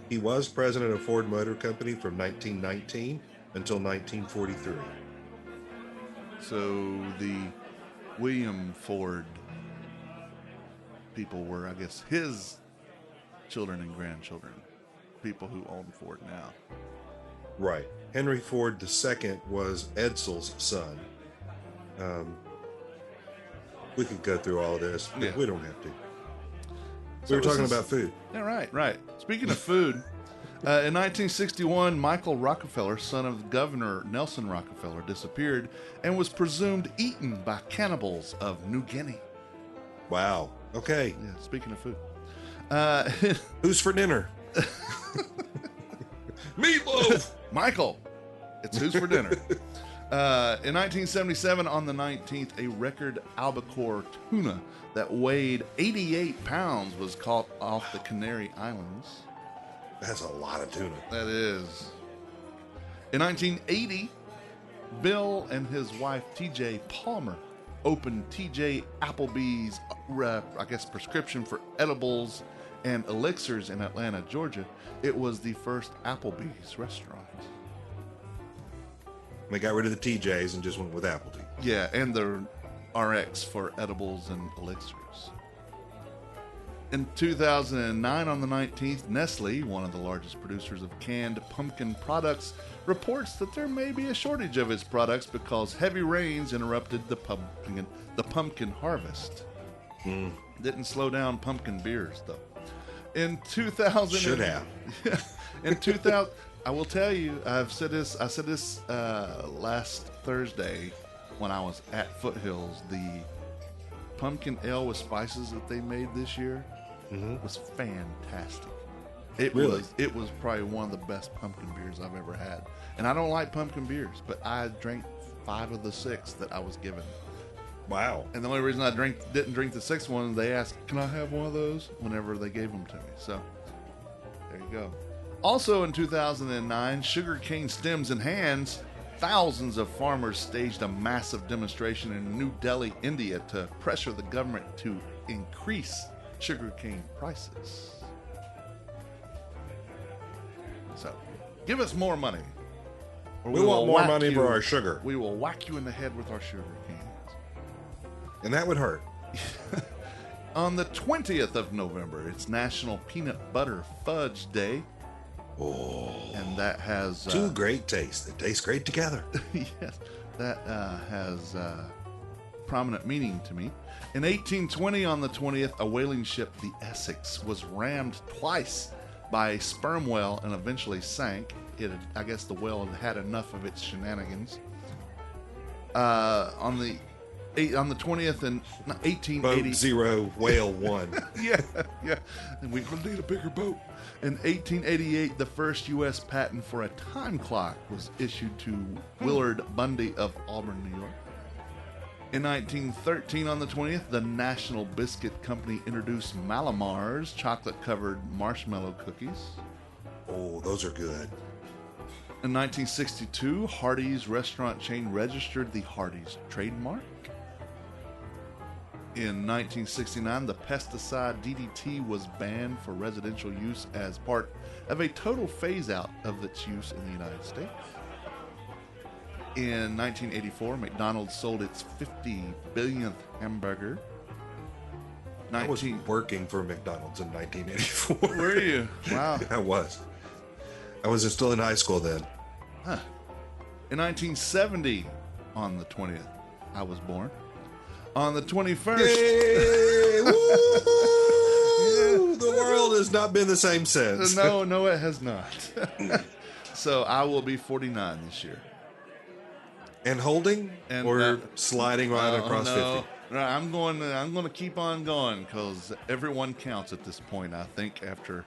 He was president of Ford Motor Company from 1919 until 1943. So the William Ford people were, I guess, his children and grandchildren. people who own Ford now. Right. Henry Ford II was Edsel's son. We could go through all of this, but Yeah. we don't have to. So We were talking this is- about food. Yeah, right. Speaking of food, in 1961, Michael Rockefeller, son of Governor Nelson Rockefeller, disappeared and was presumed eaten by cannibals of New Guinea. Wow. Okay. Yeah, speaking of food. Who's for dinner? Meatloaf. Michael, it's who's for dinner. In 1977, on the 19th, a record albacore tuna that weighed 88 pounds was caught off the Canary Islands. That's a lot of tuna. That is. In 1980, Bill and his wife, TJ Palmer, opened TJ Applebee's, prescription for edibles and elixirs in Atlanta, Georgia. It was the first Applebee's restaurant. They got rid of the TJs and just went with Applebee. Yeah, and the RX for edibles and elixirs. In 2009, on the 19th, Nestle, one of the largest producers of canned pumpkin products, reports that there may be a shortage of its products because heavy rains interrupted the pumpkin harvest. Didn't slow down pumpkin beers, though. In 2000, Should have. in 2000, I will tell you, I said this last Thursday when I was at Foothills. The pumpkin ale with spices that they made this year was fantastic. It Really? was probably one of the best pumpkin beers I've ever had. And I don't like pumpkin beers, but I drank 5 of the 6 that I was given. Wow. And the only reason I didn't drink the 6th one, they asked, "Can I have one of those?" whenever they gave them to me. So there you go. Also in 2009, sugarcane stems in hands, thousands of farmers staged a massive demonstration in New Delhi, India, to pressure the government to increase sugarcane prices. So, give us more money. or We want will more whack money for our sugar. We will whack you in the head with our sugar canes. And that would hurt. On the 20th of November, it's National Peanut Butter Fudge Day. Oh. And that has... Two great tastes that taste great together. yes, that has prominent meaning to me. In 1820, on the 20th, a whaling ship, the Essex, was rammed twice by a sperm whale and eventually sank. I guess the whale had enough of its shenanigans. On the 20th in 1880. Boat 0, whale 1. yeah. And we're going to need a bigger boat. In 1888, the first U.S. patent for a time clock was issued to Willard Bundy of Auburn, New York. In 1913, on the 20th, the National Biscuit Company introduced Mallomars chocolate-covered marshmallow cookies. Oh, those are good. In 1962, Hardee's restaurant chain registered the Hardee's trademark. In 1969, the pesticide DDT was banned for residential use as part of a total phase-out of its use in the United States. In 1984, McDonald's sold its 50 billionth hamburger. I was working for McDonald's in 1984. Were you? Wow. I was. I was still in high school then. Huh. In 1970, on the 20th, I was born. On the 21st... Yay! Woo! The world has not been the same since. No, it has not. So I will be 49 this year. And holding And, or sliding right across no, 50? No, I'm going to keep on going because everyone counts at this point. I think after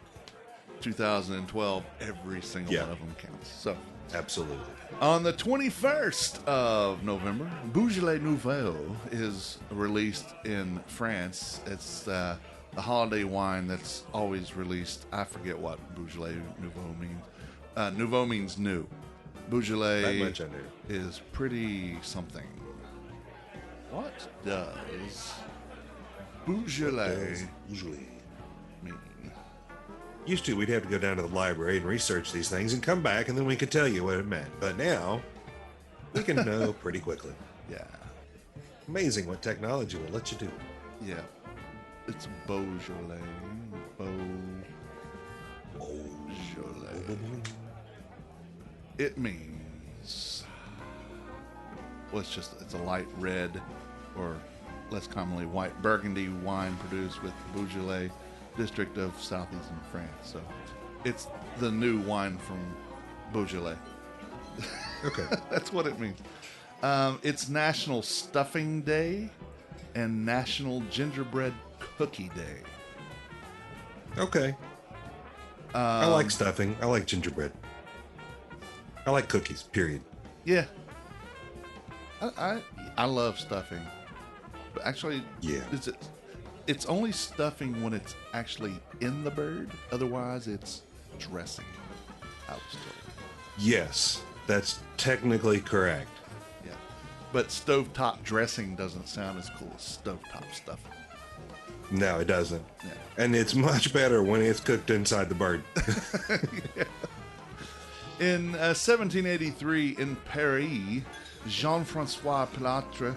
2012, every single one of them counts. So Absolutely. on the 21st of November, Beaujolais Nouveau is released in France. It's the holiday wine that's always released. I forget what Beaujolais Nouveau means. Nouveau means new. Beaujolais That much I knew. is pretty something. What does Beaujolais Usually. mean? Used to, we'd have to go down to the library and research these things and come back, and then we could tell you what it meant. But now, we can know pretty quickly. Yeah. Amazing what technology will let you do. Yeah. It's Beaujolais. Beaujolais. It means, well, it's a light red, or less commonly white Burgundy wine produced with Beaujolais district of southeastern France. So it's the new wine from Beaujolais. Okay. That's what it means. It's National Stuffing Day and National Gingerbread Cookie Day. Okay. I like stuffing. I like gingerbread. I like cookies, period. Yeah. I love stuffing. But actually, Yeah. it's only stuffing when it's actually in the bird. Otherwise, it's dressing, I was told. Yes, that's technically correct. Yeah. But stovetop dressing doesn't sound as cool as stovetop stuffing. No, it doesn't. Yeah. And it's much better when it's cooked inside the bird. In 1783, in Paris, Jean-François Pilatre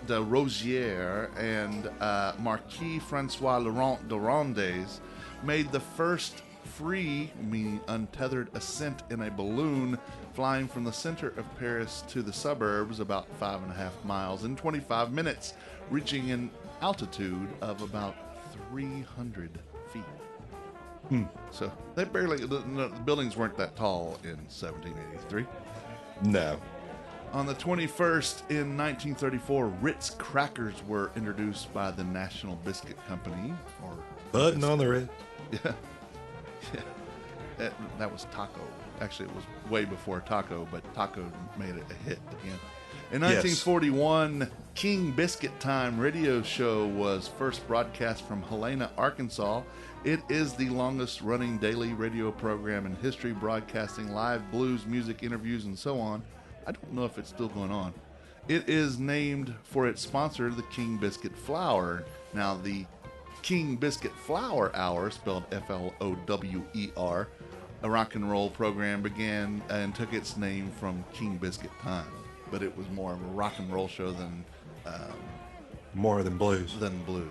de Rosières and Marquis Francois Laurent de Rondes made the first free, meaning untethered, ascent in a balloon flying from the center of Paris to the suburbs about 5.5 miles in 25 minutes, reaching an altitude of about 300 feet. So they the buildings weren't that tall in 1783. No. On the 21st in 1934, Ritz crackers were introduced by the National Biscuit Company. Or Button on the red. Yeah. That was Taco. Actually, it was way before Taco, but Taco made it a hit again. In 1941, King Biscuit Time radio show was first broadcast from Helena, Arkansas. It is the longest running daily radio program in history, broadcasting live blues, music, interviews, and so on. I don't know if it's still going on. It is named for its sponsor, the King Biscuit Flour. Now, the King Biscuit Flour Hour, spelled Flower, a rock and roll program began and took its name from King Biscuit Time. But it was more of a rock and roll show than More than blues. blues.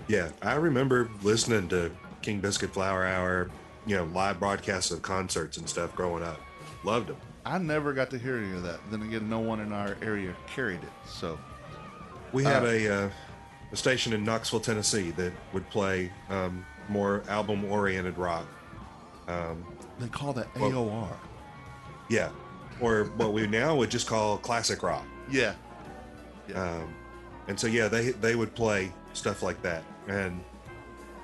Yeah, I remember listening to King Biscuit Flour Hour, live broadcasts of concerts and stuff growing up. Loved them. I never got to hear any of that. Then again, no one in our area carried it. So We had a station in Knoxville, Tennessee that would play more album-oriented rock. they call that AOR. Yeah, or what we now would just call classic rock. Yeah. And so they would play stuff like that, and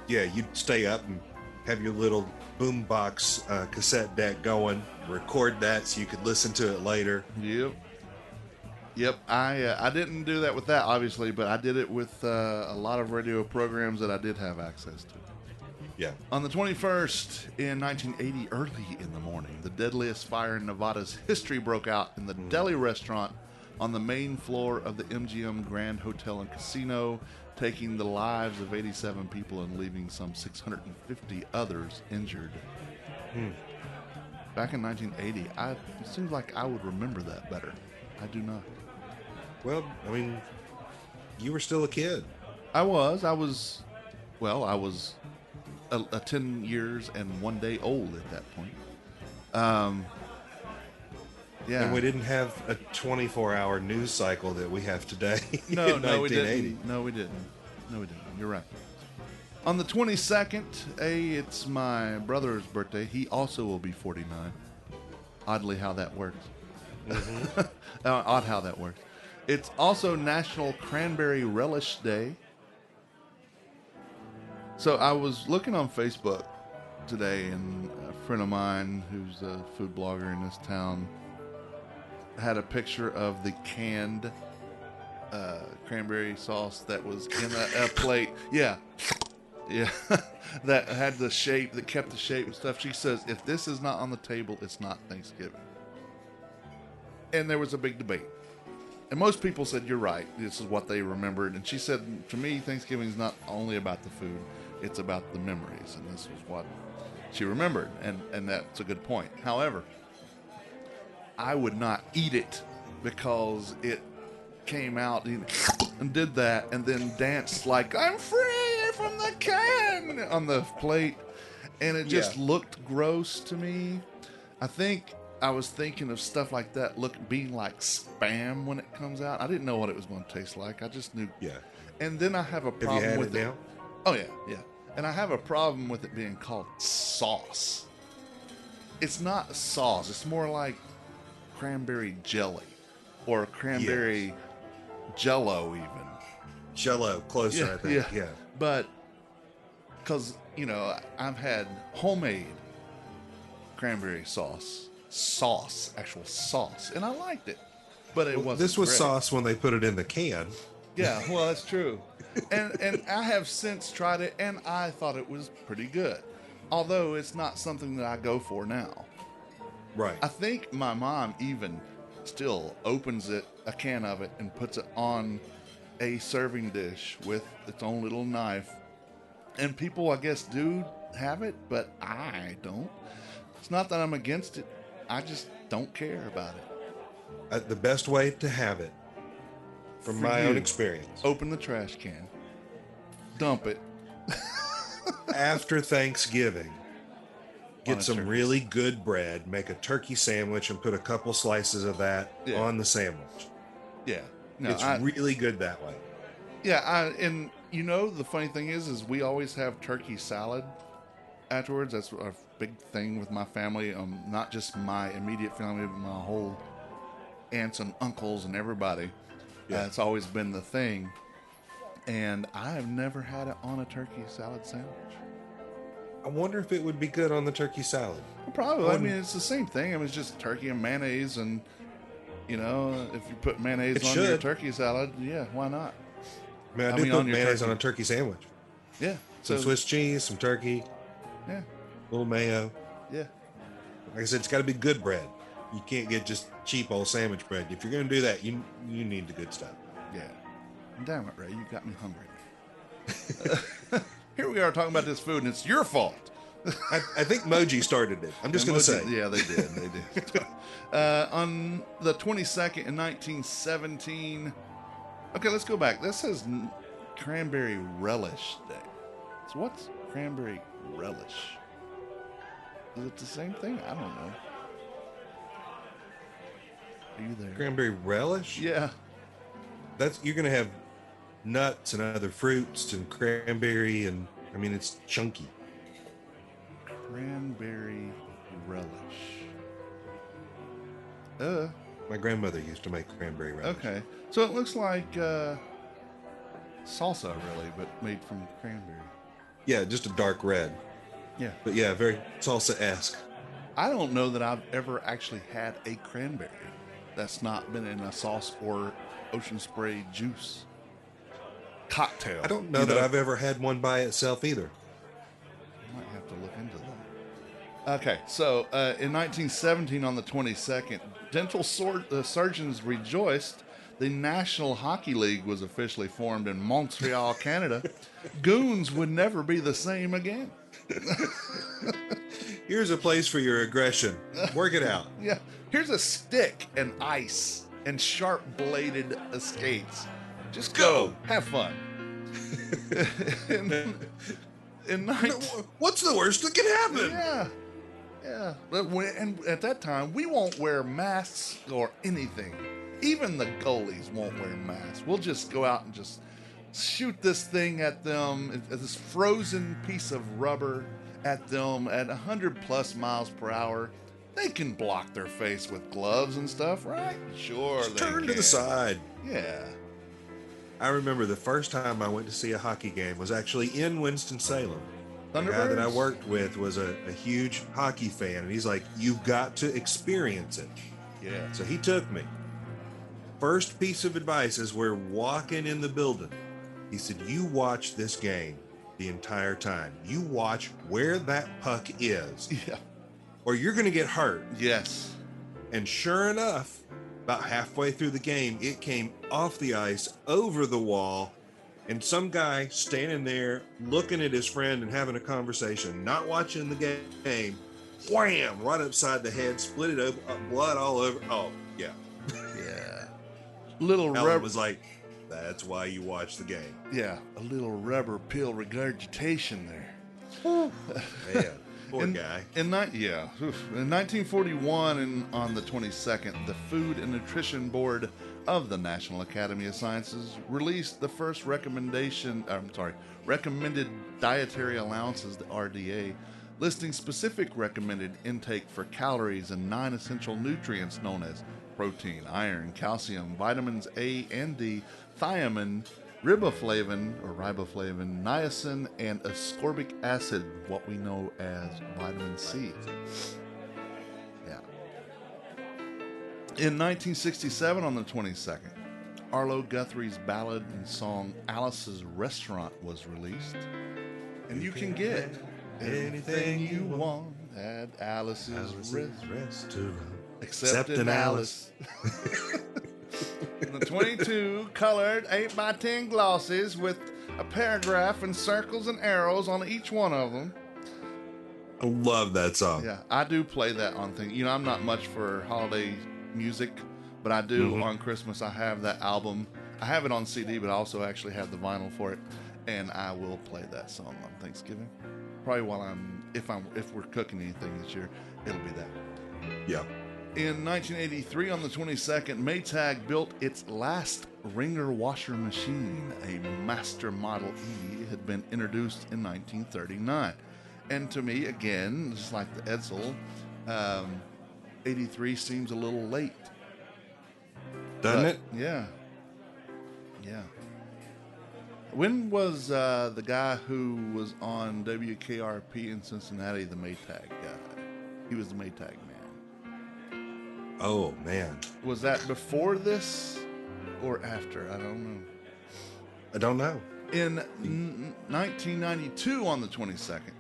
you'd stay up and have your little boombox cassette deck going, record that so you could listen to it later. Yep. I didn't do that with that, obviously, but I did it with a lot of radio programs that I did have access to. Yeah. On the 21st in 1980, early in the morning, the deadliest fire in Nevada's history broke out in the deli restaurant on the main floor of the MGM Grand Hotel and Casino, taking the lives of 87 people and leaving some 650 others injured. Back in 1980, it seems like I would remember that better. I do not. Well, I mean, you were still a kid. I was 10 years and 1 day old at that point. Yeah. And we didn't have a 24-hour news cycle that we have today. No, in we 1980. didn't. No, we didn't. You're right. On the 22nd, it's my brother's birthday. He also will be 49. Oddly, how that works. Odd how that works. It's also National Cranberry Relish Day. So I was looking on Facebook today, and a friend of mine who's a food blogger in this town had a picture of the canned cranberry sauce that was in a plate. Yeah. That had the shape, that kept the shape and stuff. She says, if this is not on the table, it's not Thanksgiving. And there was a big debate. And most people said, you're right. This is what they remembered. And she said, to me, Thanksgiving is not only about the food, it's about the memories. And this was what she remembered. And that's a good point. However, I would not eat it because it came out and did that and then danced like, I'm free from the can on the plate. and it just Yeah. looked gross to me. I think I was thinking of stuff like that being like Spam when it comes out. I didn't know what it was going to taste like. I just knew. Yeah. And then I have a Have you problem had with it now? Oh yeah, yeah. And I have a problem with it being called sauce. It's not sauce. It's more like cranberry jelly or cranberry jello even. Jello, closer, I think. Yeah. But because I've had homemade cranberry actual sauce, and I liked it, but it wasn't. This was great. sauce when they put it in the can. Yeah, well, that's true. And I have since tried it, and I thought it was pretty good. Although it's not something that I go for now. Right. I think my mom even still opens a can of it, and puts it on a serving dish with its own little knife. And people, I guess, do have it, but I don't. It's not that I'm against it. I just don't care about it. The best way to have it, from For my you. own experience, Open the trash can, dump it. after Thanksgiving, On get a some turkey. really good bread, make a turkey sandwich, and put a couple slices of that Yeah. on the sandwich. Yeah. No, It's really good that way. and the funny thing is we always have turkey salad afterwards. That's a big thing with my family. Not just my immediate family, but my whole aunts and uncles and everybody. Yeah. It's always been the thing. And I have never had it on a turkey salad sandwich. I wonder if it would be good on the turkey salad. Probably. I mean, it's the same thing. I mean, it's just turkey and mayonnaise, and if you put mayonnaise It on your should. turkey salad, yeah, why not? I mean, I I do mean, put on your mayonnaise turkey. on a turkey sandwich. Yeah. Some So, Swiss cheese, some turkey, yeah, a little mayo. yeah. Like I said, it's got to be good bread. You can't get just cheap old sandwich bread. If you're going to do that, you need the good stuff. Yeah. Damn it, Ray, you got me hungry. Here we are talking about this food, and it's your fault. I think Moji started it. I'm just going to say. Yeah, they did. They did. On the 22nd in 1917. Okay, let's go back. This says Cranberry Relish Day. So what's cranberry relish? Is it the same thing? I don't know. Are you there? Cranberry relish? Yeah. You're going to have nuts and other fruits and cranberry, and I mean, it's chunky. Cranberry relish. My grandmother used to make cranberry relish. Okay. So it looks like salsa, really, but made from cranberry. Yeah, just a dark red. Yeah. But yeah, very salsa-esque. I don't know that I've ever actually had a cranberry that's not been in a sauce or ocean spray juice cocktail. I don't know that I've ever had one by itself either. I might have to look into that. Okay, so in 1917, on the 22nd, dental surgeons rejoiced. The National Hockey League was officially formed in Montreal, Canada. Goons would never be the same again. Here's a place for your aggression. Work it out. Yeah, here's a stick and ice and sharp-bladed skates. Just go, have fun. in 19 What's the worst that can happen? Yeah. And at that time, we won't wear masks or anything. Even the goalies won't wear masks. We'll just go out and just shoot this thing at them, this frozen piece of rubber at them at 100 plus miles per hour. They can block their face with gloves and stuff, right? Sure, Just they turn to can. the side. Yeah. I remember the first time I went to see a hockey game was actually in Winston-Salem. The guy that I Thunderbirds? worked with was a huge hockey fan, and he's like, "You've got to experience it." Yeah. So he took me. First piece of advice as we're walking in the building, he said, "You watch this game the entire time. You watch where that puck is, Yeah. or you're going to get hurt." Yes. And sure enough, about halfway through the game, it came off the ice, over the wall, and some guy standing there looking at his friend and having a conversation, not watching the game, wham, right upside the head, split it open, blood all over. Oh, yeah. Yeah. Little Ellen rubber. was like, "That's why you watch the game." Yeah. A little rubber pill regurgitation there. Man. Poor guy. In 1941, and on the 22nd, the Food and Nutrition Board of the National Academy of Sciences released the first recommended dietary allowances, the RDA, listing specific recommended intake for calories and 9 essential nutrients known as protein, iron, calcium, vitamins A and D, thiamine, riboflavin, niacin, and ascorbic acid, what we know as vitamin C. Yeah. In 1967, on the 22nd, Arlo Guthrie's ballad and song Alice's Restaurant was released. And you can get anything you want at Alice's Restaurant. Except in Alice. The 22 colored 8x10 glosses with a paragraph and circles and arrows on each one of them. I love that song. Yeah, I do play that on things. You know, I'm not much for holiday music, but I do on Christmas. I have that album. I have it on CD, but I also actually have the vinyl for it, and I will play that song on Thanksgiving. Probably while if we're cooking anything this year, it'll be that. Yeah. In 1983, on the 22nd, Maytag built its last wringer washer machine. A Master Model E had been introduced in 1939. And to me, again, just like the Edsel, 83 seems a little late. Doesn't it? Yeah. Yeah. When was the guy who was on WKRP in Cincinnati the Maytag guy? He was the Maytag man. Oh, man. Was that before this or after? I don't know. I don't know. In 1992, on the 22nd,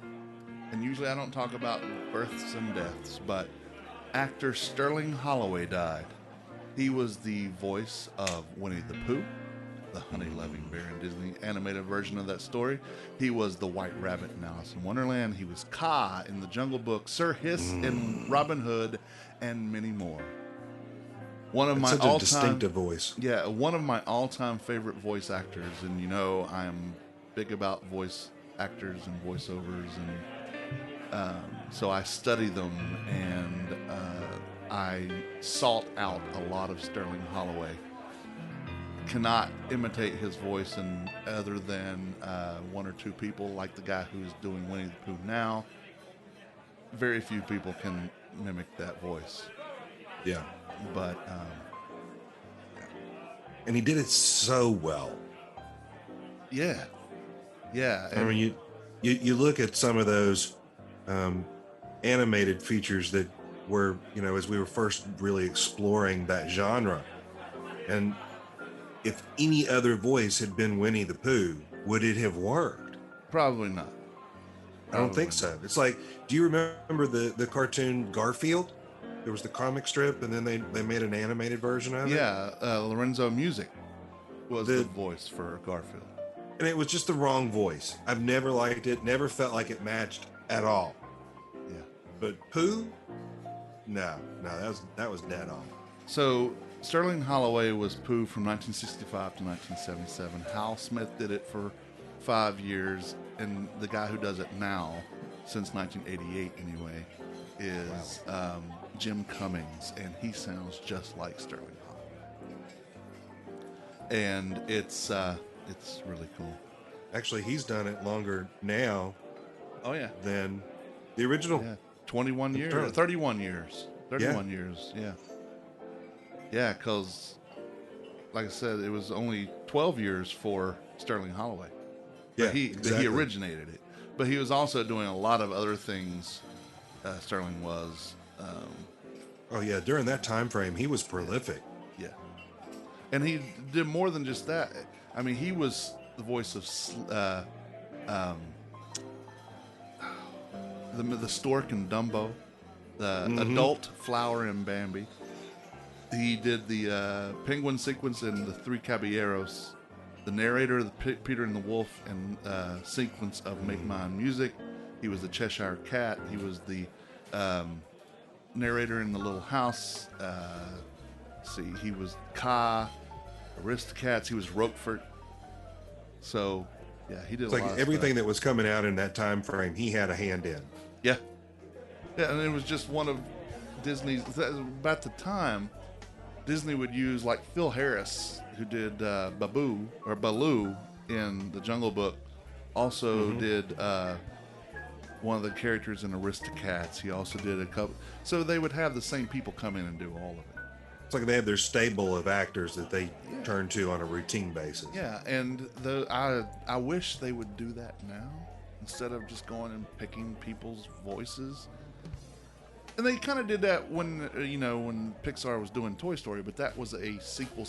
and usually I don't talk about births and deaths, but actor Sterling Holloway died. He was the voice of Winnie the Pooh, the honey-loving bear in Disney animated version of that story. He was the White Rabbit in Alice in Wonderland. He was Kaa in The Jungle Book, Sir Hiss in Robin Hood, and many more. One of my such all-time a distinctive voice. Yeah, one of my all-time favorite voice actors, and you know I'm big about voice actors and voiceovers, and so I study them, and I sought out a lot of Sterling Holloway. Cannot imitate his voice, and other than one or two people, like the guy who's doing Winnie the Pooh now, very few people can mimic that voice. Yeah. But And he did it so well. yeah. I mean, you look at some of those animated features that were, you know, as we were first really exploring that genre, and if any other voice had been Winnie the Pooh, would it have worked? Probably not. I don't think so. It's like, do you remember the cartoon Garfield? There was the comic strip, and then they made an animated version of it. Yeah, Lorenzo Music was the voice for Garfield. And it was just the wrong voice. I've never liked it, never felt like it matched at all. Yeah. But Pooh? No, that was dead on. So Sterling Holloway was Pooh from 1965 to 1977. Hal Smith did it for 5 years, and the guy who does it now, since 1988 anyway, is Jim Cummings, and he sounds just like Sterling Holloway. And it's really cool. Actually, he's done it longer now Oh yeah, than the original. yeah. 21 years, Sterling. 31 years, 31 years. Yeah, yeah. Because, like I said, it was only 12 years for Sterling Holloway. Yeah, But he exactly. originated it, but he was also doing a lot of other things. Sterling was, Oh yeah, during that time frame, he was prolific. yeah, and he did more than just that. I mean, he was the voice of the stork in Dumbo, the adult Flower in Bambi. He did the penguin sequence in The Three Caballeros, the narrator of the Peter and the Wolf and sequence of Make Mine Music. He was the Cheshire Cat. He was the narrator in The Little House. He was Kaa, Aristocats. He was Roquefort. So, yeah, he did It's a like lot of everything stuff. that was coming out in that time frame, he had a hand in. Yeah, Yeah, and it was just one of Disney's. About the time, Disney would use, like Phil Harris, who did Baloo in the Jungle Book, also did one of the characters in Aristocats. He also did a couple. So they would have the same people come in and do all of it. It's like they have their stable of actors that they turn to on a routine basis. Yeah, and I wish they would do that now instead of just going and picking people's voices. And they kind of did that when when Pixar was doing Toy Story, but that was a sequel.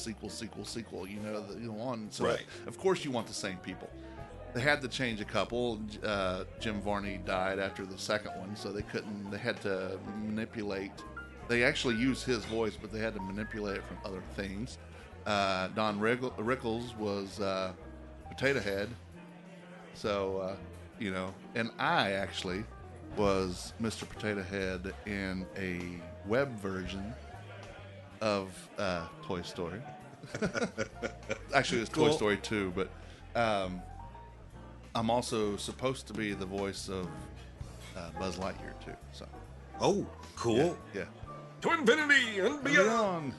On. So Right. of course you want the same people. They had to change a couple. Jim Varney died after the second one, so they couldn't. They had to manipulate. They actually used his voice, but they had to manipulate it from other things. Don Rickles was Potato Head. So, and I actually was Mr. Potato Head in a web version of Toy Story. Actually, it was Toy Story 2, but I'm also supposed to be the voice of Buzz Lightyear, too. So, Oh, cool. yeah. To infinity and beyond. Beyond.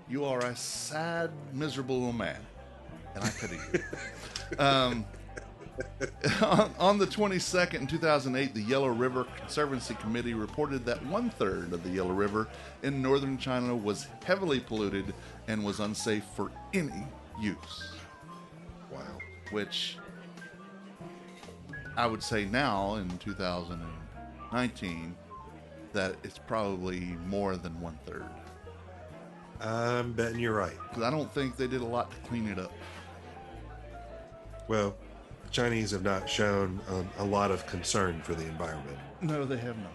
You are a sad, miserable little man, and I pity you. On the 22nd in 2008, the Yellow River Conservancy Committee reported that 1/3 of the Yellow River in northern China was heavily polluted and was unsafe for any use. Wow. Which I would say now in 2019 that it's probably more than 1/3. I'm betting you're right. Because I don't think they did a lot to clean it up. Well, the Chinese have not shown a lot of concern for the environment. No, they have not.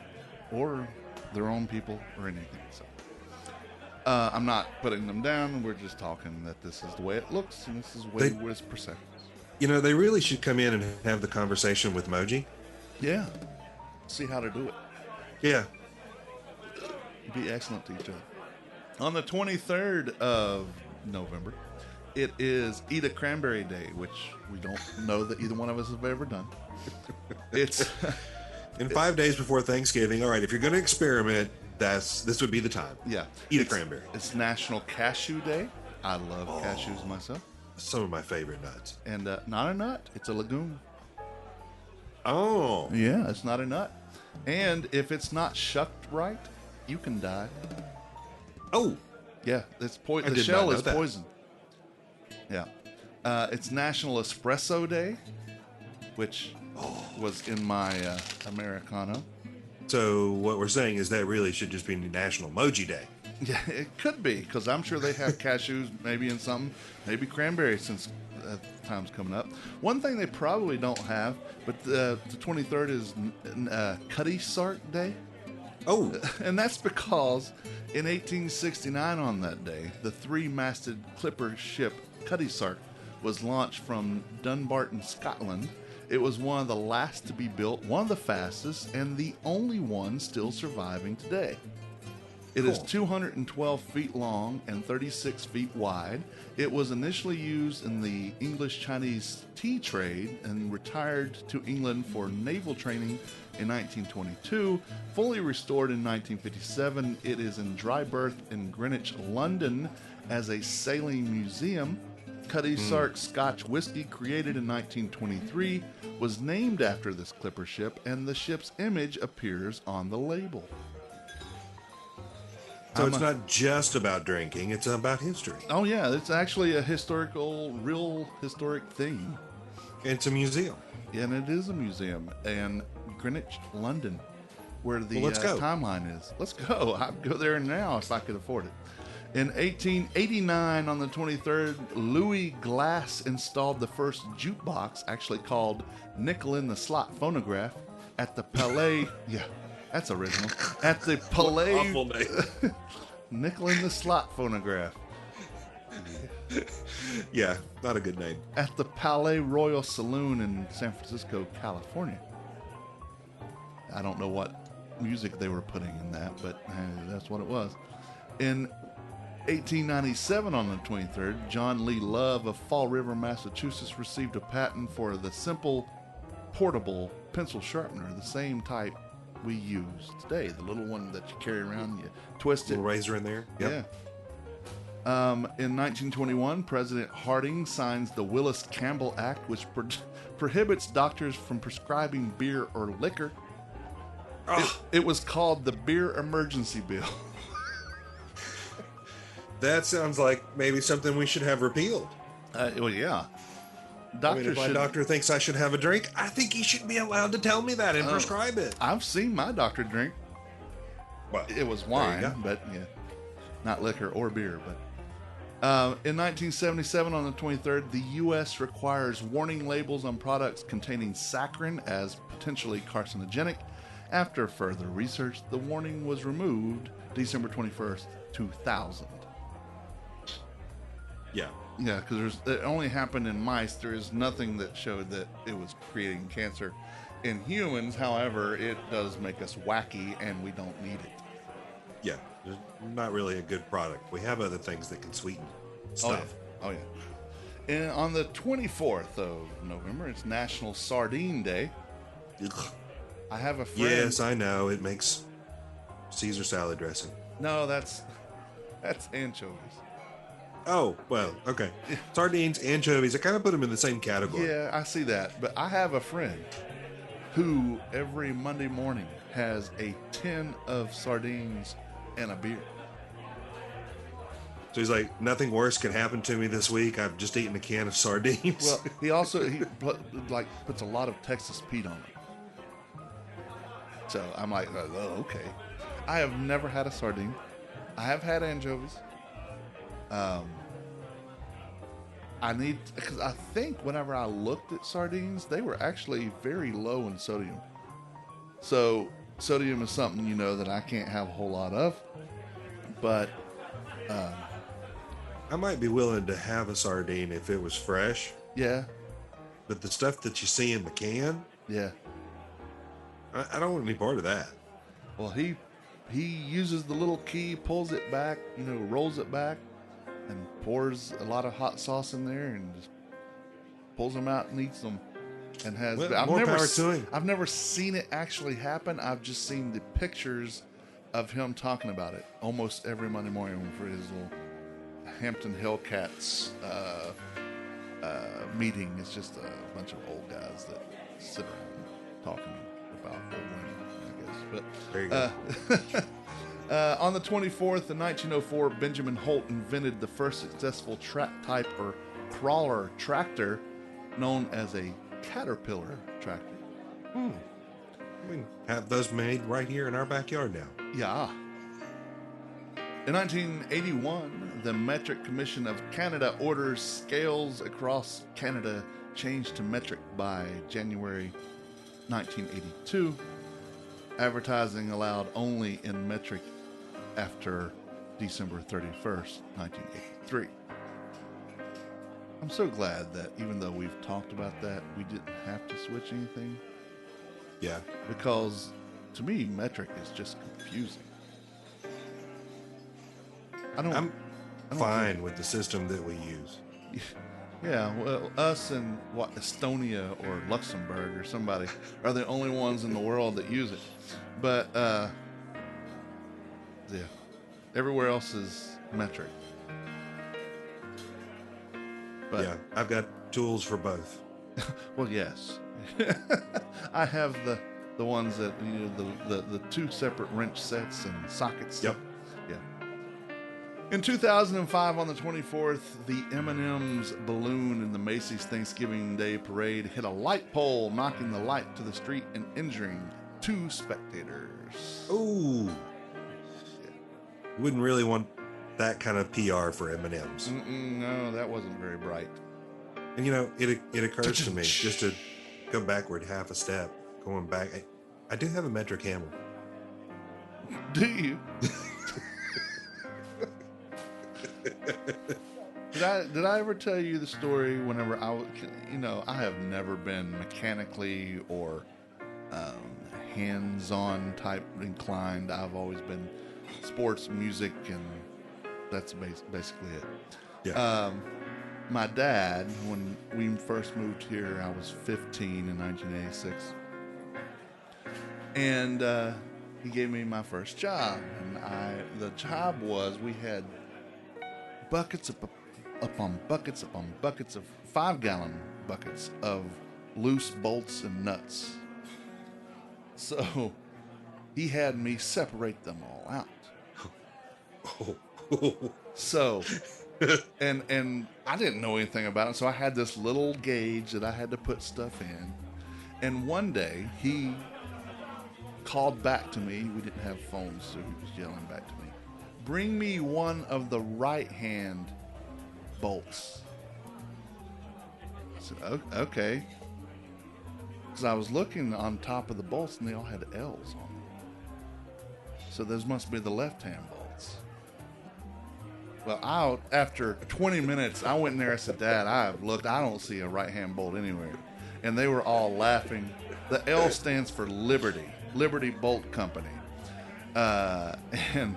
Or their own people or anything. So I'm not putting them down. We're just talking that this is the way it looks and this is the way it was perceived. They really should come in and have the conversation with Moji. Yeah. See how to do it. Yeah. Be excellent to each other. On the 23rd of November, it is Eat a Cranberry Day, which we don't know that either one of us have ever done. It's In 5 days before Thanksgiving, all right, if you're going to experiment, this would be the time. yeah, Eat a cranberry. It's National Cashew Day. I love cashews myself. Some of my favorite nuts. And not a nut, it's a legume. Oh. Yeah, it's not a nut. And if it's not shucked right, you can die. Oh. Yeah, it's I the did shell not know is that. poison. Yeah. It's National Espresso Day, which was in my Americano. So what we're saying is that really should just be National Moji Day. Yeah, it could be, because I'm sure they have cashews maybe in something, maybe cranberries since time's coming up. One thing they probably don't have, but the 23rd is Cutty Sark Day. Oh. And that's because in 1869 on that day, the three-masted clipper ship Cutty Sark was launched from Dunbarton, Scotland. It was one of the last to be built, one of the fastest, and the only one still surviving today. It is 212 feet long and 36 feet wide. It was initially used in the English-Chinese tea trade and retired to England for naval training in 1922. Fully restored in 1957, it is in dry berth in Greenwich, London as a sailing museum. Cutty Sark Scotch whiskey, created in 1923, was named after this clipper ship, and the ship's image appears on the label. So it's not just about drinking, it's about history. Oh yeah, it's actually a real historic thing. It's a museum. And it is a museum in Greenwich, London, where the Well, let's go. timeline is. Let's go. I'd go there now if I could afford it. In 1889, on the 23rd, Louis Glass installed the first jukebox, actually called Nickel in the Slot Phonograph, at the Palais. Yeah, that's original. At the Palais. Awful name. Nickel in the Slot Phonograph. Yeah, not a good name. At the Palais Royal Saloon in San Francisco, California. I don't know what music they were putting in that, but that's what it was. In 1897, on the 23rd, John Lee Love of Fall River, Massachusetts, received a patent for the simple, portable pencil sharpener, the same type we use today. The little one that you carry around, you twist it. Little razor in there. Yep. Yeah. In 1921, President Harding signs the Willis-Campbell Act, which prohibits doctors from prescribing beer or liquor. It was called the Beer Emergency Bill. That sounds like maybe something we should have repealed. Well, yeah. If my doctor thinks I should have a drink, I think he should be allowed to tell me that and prescribe it. I've seen my doctor drink. Well, It was there wine, you go. but yeah, not liquor or beer. But in 1977, on the 23rd, the U.S. requires warning labels on products containing saccharin as potentially carcinogenic. After further research, the warning was removed December 21st, 2000. Yeah. Yeah, because it only happened in mice. There is nothing that showed that it was creating cancer in humans. However, it does make us wacky, and we don't need it. Yeah. It's not really a good product. We have other things that can sweeten stuff. Oh yeah. And on the 24th of November, it's National Sardine Day. Ugh. I have a friend. Yes, I know. It makes Caesar salad dressing. No, that's anchovies. Oh, well, okay. Sardines, anchovies, I kind of put them in the same category. Yeah, I see that. But I have a friend who every Monday morning has a tin of sardines and a beer. So he's like, nothing worse can happen to me this week. I've just eaten a can of sardines. Well, he puts a lot of Texas Pete on it. So I'm like, oh, okay. I have never had a sardine. I have had anchovies. Because I think whenever I looked at sardines, they were actually very low in sodium. So sodium is something, that I can't have a whole lot of. But I might be willing to have a sardine if it was fresh, yeah, but the stuff that you see in the can, yeah. I don't want any part of that. Well, he uses the little key, pulls it back, rolls it back, and pours a lot of hot sauce in there, and just pulls them out and eats them. And has Well, more power to him. I've never seen it actually happen. I've just seen the pictures of him talking about it almost every Monday morning for his little Hampton Hellcats meeting. It's just a bunch of old guys that sit around talking about old women, I guess. But There you go. on the 24th in 1904, Benjamin Holt invented the first successful track type or crawler tractor known as a Caterpillar tractor. We have those made right here in our backyard now. Yeah. In 1981, the Metric Commission of Canada orders scales across Canada changed to metric by January 1982. Advertising allowed only in metric after December 31st, 1983. I'm so glad that even though we've talked about that, we didn't have to switch anything, Yeah. because to me, metric is just confusing. I'm don't fine with the system that we use. Yeah, well, us and Estonia or Luxembourg or somebody are the only ones in the world that use it. But yeah, everywhere else is metric. But Yeah, I've got tools for both. well, yes, I have the ones that the two separate wrench sets and sockets. Yep. Yeah. In 2005, on the 24th, the M&M's balloon in the Macy's Thanksgiving Day Parade hit a light pole, knocking the light to the street and injuring 2 spectators. Ooh. Wouldn't really want that kind of PR for M&M's. No, that wasn't very bright. And it occurs to me, just to go backward half a step, going back, I do have a metric hammer. Do you? Did I ever tell you the story whenever I have never been mechanically or hands-on type inclined. I've always been sports, music, and that's basically it. Yeah. My dad, when we first moved here, I was 15 in 1986. And he gave me my first job. And the job was we had buckets upon buckets upon buckets of 5-gallon buckets of loose bolts and nuts. So he had me separate them all out. So, and I didn't know anything about it, so I had this little gauge that I had to put stuff in. And one day he called back to me. We didn't have phones, so he was yelling back to me, "Bring me one of the right hand bolts." I said, "Okay." Because I was looking on top of the bolts and they all had L's on them. So those must be the left hand bolts. Well, after 20 minutes, I went in there and said, "Dad, I've looked, I don't see a right hand bolt anywhere." And they were all laughing. The L stands for Liberty Bolt Company. And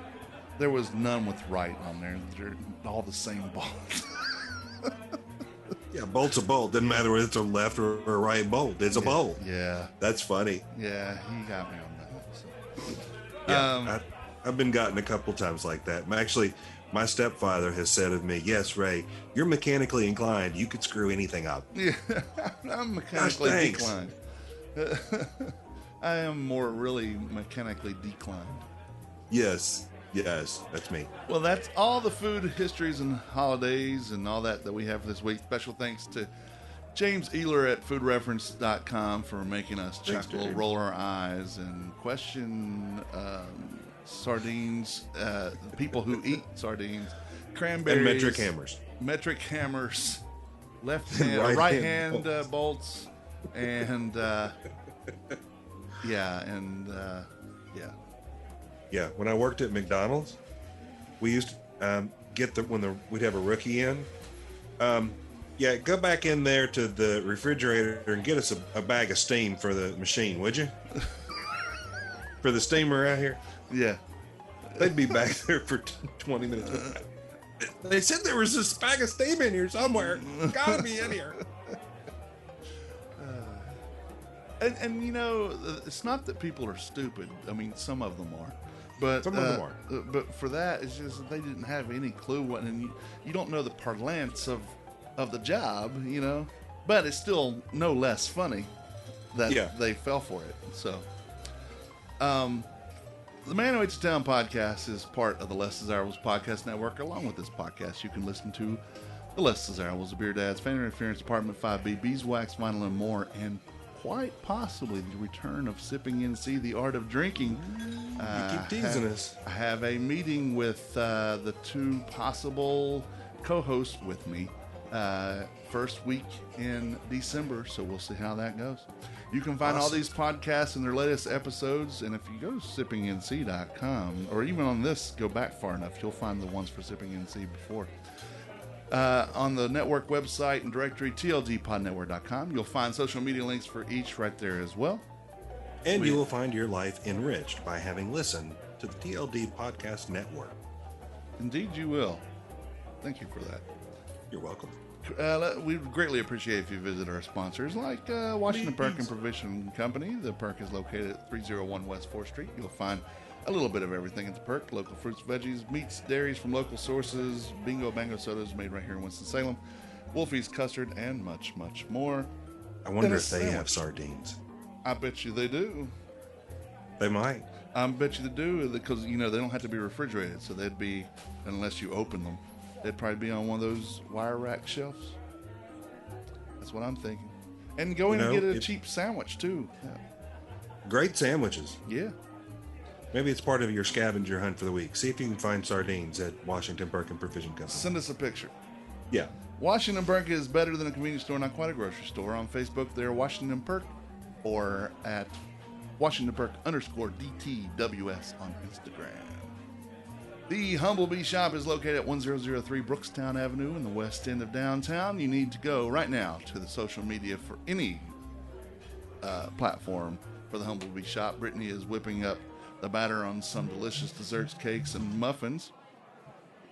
there was none with right on there. They're all the same bolts. Yeah, bolt's a bolt. Doesn't matter whether it's a left or a right bolt. It's a bolt. Yeah. That's funny. Yeah, he got me on that. So. Yeah, I've been gotten a couple times like that. Actually, my stepfather has said of me, "Yes, Ray, you're mechanically inclined. You could screw anything up." Yeah, I'm mechanically Gosh, declined. I am more really mechanically declined. Yes, that's me. Well, that's all the food histories and holidays and all that we have this week. Special thanks to James Ehler at foodreference.com for making us chuckle, roll our eyes, and question sardines, people who eat sardines, cranberries, And metric hammers, left hand, right hand bolts, and yeah. Yeah, when I worked at McDonald's, we used to get we'd have a rookie in. Yeah, go back in there to the refrigerator and get us a bag of steam for the machine, would you? For the steamer out here. Yeah. They'd be back there for 20 minutes. They said there was this bag of steam in here somewhere. Gotta be in here. And you know, it's not that people are stupid. I mean, some of them are. But Some of them are. But for that, it's just that they didn't have any clue what, and you don't know the parlance of the job, you know. But it's still no less funny that they fell for it. So, the Man Who Hates Town podcast is part of the Less Desirables podcast network. Along with this podcast, you can listen to the Less Desirables, the Beer Dads, Fan Interference, Apartment 5B, Beeswax, Vinyl, and more, and quite possibly the return of Sipping NC, the Art of Drinking. You keep teasing us. I have a meeting with the two possible co-hosts with me first week in December, so we'll see how that goes. You can find all these podcasts and their latest episodes, and if you go to sippingnc.com, or even on this, go back far enough, you'll find the ones for Sipping NC before. On the network website and directory, tldpodnetwork.com, you'll find social media links for each right there as well. And you will find your life enriched by having listened to the TLD Podcast Network. Indeed you will. Thank you for that. You're welcome. We would greatly appreciate if you visit our sponsors like Washington Perk and Provision Company. The Perk is located at 301 West 4th Street. You'll find a little bit of everything at the Perk. Local fruits, veggies, meats, dairies from local sources, bingo bango sodas made right here in Winston-Salem, Wolfie's custard, and much, much more. I wonder if they have sardines. I bet you they do. They might. I bet you they do, because, you know, they don't have to be refrigerated, so they'd be, unless you open them, they'd probably be on one of those wire rack shelves. That's what I'm thinking. And go in and get a cheap sandwich, too. Yeah. Great sandwiches. Yeah. Maybe it's part of your scavenger hunt for the week. See if you can find sardines at Washington Perk and Provision Company. Send us a picture. Yeah. Washington Perk is better than a convenience store, not quite a grocery store. On Facebook, they're Washington Perk, or at Washington Perk_DTWS on Instagram. The Humblebee Shop is located at 1003 Brookstown Avenue in the west end of downtown. You need to go right now to the social media for any platform for the Humblebee Shop. Brittany is whipping up the batter on some delicious desserts, cakes, and muffins,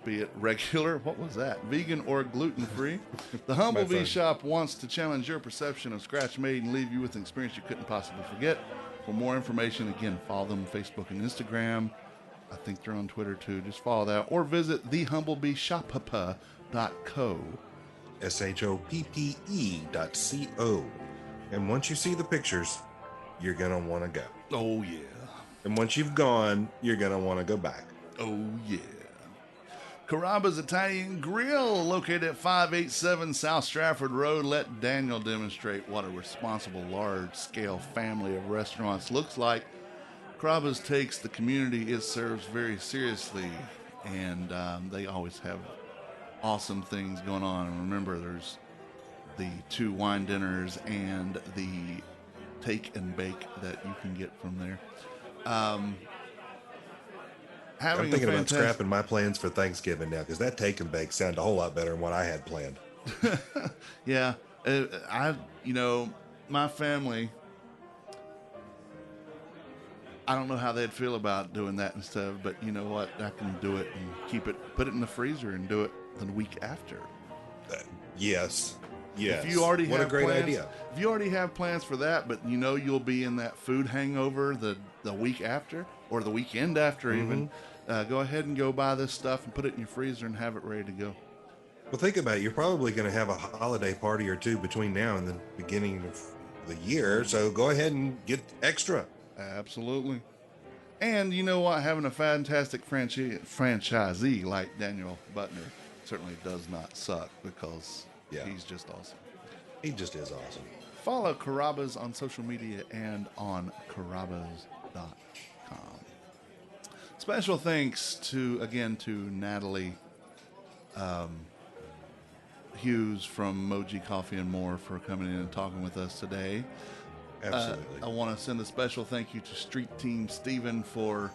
be it regular, what was that, vegan or gluten-free. The Humblebee Shop wants to challenge your perception of scratch-made and leave you with an experience you couldn't possibly forget. For more information, again, follow them on Facebook and Instagram. I think they're on Twitter too. Just follow that. Or visit thehumblebeeshoppa.co. SHOPPE.co. And once you see the pictures, you're going to want to go. Oh, yeah. And once you've gone, you're going to want to go back. Oh, yeah. Carrabba's Italian Grill, located at 587 South Stratford Road. Let Daniel demonstrate what a responsible, large-scale family of restaurants looks like. Carrabba's takes the community it serves very seriously, and they always have awesome things going on. And remember, there's the 2 wine dinners and the take and bake that you can get from there. I'm thinking about scrapping my plans for Thanksgiving now, because that take and bake sounded a whole lot better than what I had planned. Yeah, my family, I don't know how they'd feel about doing that and stuff, but you know what? I can do it and put it in the freezer and do it the week after. Yes. If you already what have a great plans, idea. If you already have plans for that, but you'll be in that food hangover the week after or the weekend after even, go ahead and go buy this stuff and put it in your freezer and have it ready to go. Well, think about it. You're probably going to have a holiday party or two between now and the beginning of the year, so go ahead and get extra. Absolutely. And you know what? Having a fantastic franchisee like Daniel Butner certainly does not suck, because he's just awesome. He just is awesome. Follow Carrabba's on social media and on carrabbas.com. Special thanks to Natalie Hughes from Moji Coffee and More for coming in and talking with us today. Absolutely. I want to send a special thank you to Street Team Steven for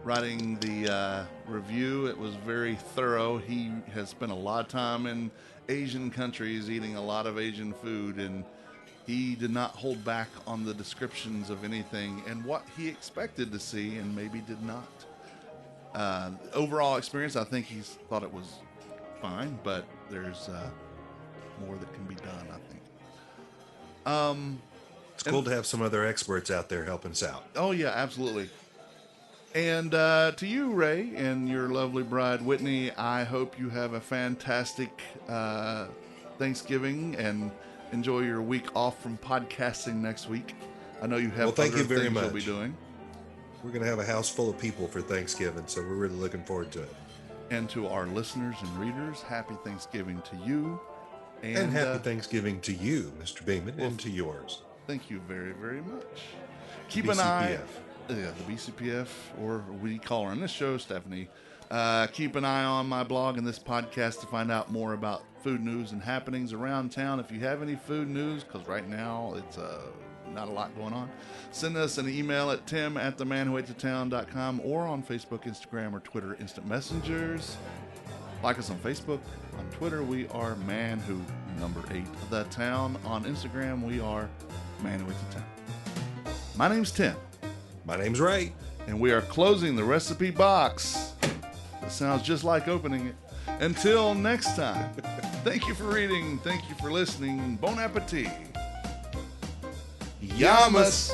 writing the review. It was very thorough. He has spent a lot of time in Asian countries eating a lot of Asian food, and he did not hold back on the descriptions of anything and what he expected to see and maybe did not. Overall experience, I think he thought it was fine, but there's more that can be done, I think. It's cool to have some other experts out there helping us out. Oh, yeah, absolutely. And to you, Ray, and your lovely bride, Whitney, I hope you have a fantastic Thanksgiving and enjoy your week off from podcasting next week. I know you have thank other you very things much. you'll be doing. We're going to have a house full of people for Thanksgiving, so we're really looking forward to it. And to our listeners and readers, happy Thanksgiving to you. And happy Thanksgiving to you, Mr. Beeman, and to yours. Thank you very, very much. Keep BCPF. an eye. Yeah, the BCPF, or we call her on this show, Stephanie. Keep an eye on my blog and this podcast to find out more about food news and happenings around town. If you have any food news, because right now it's not a lot going on, send us an email at tim@themanwhoatetown.com or on Facebook, Instagram, or Twitter Instant Messengers. Like us on Facebook. On Twitter, we are manwho, number 8, the town. On Instagram, we are manwhoatetown. My name's Tim. My name's Ray. And we are closing the recipe box. It sounds just like opening it. Until next time, thank you for reading. Thank you for listening. Bon appetit. Yamas.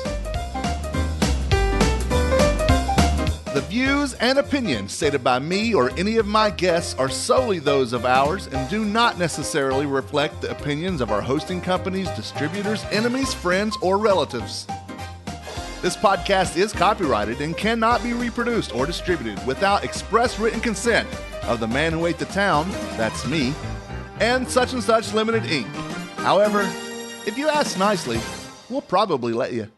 The views and opinions stated by me or any of my guests are solely those of ours and do not necessarily reflect the opinions of our hosting companies, distributors, enemies, friends, or relatives. This podcast is copyrighted and cannot be reproduced or distributed without express written consent of the man who ate the town, that's me, and Such Limited Inc. However, if you ask nicely, we'll probably let you.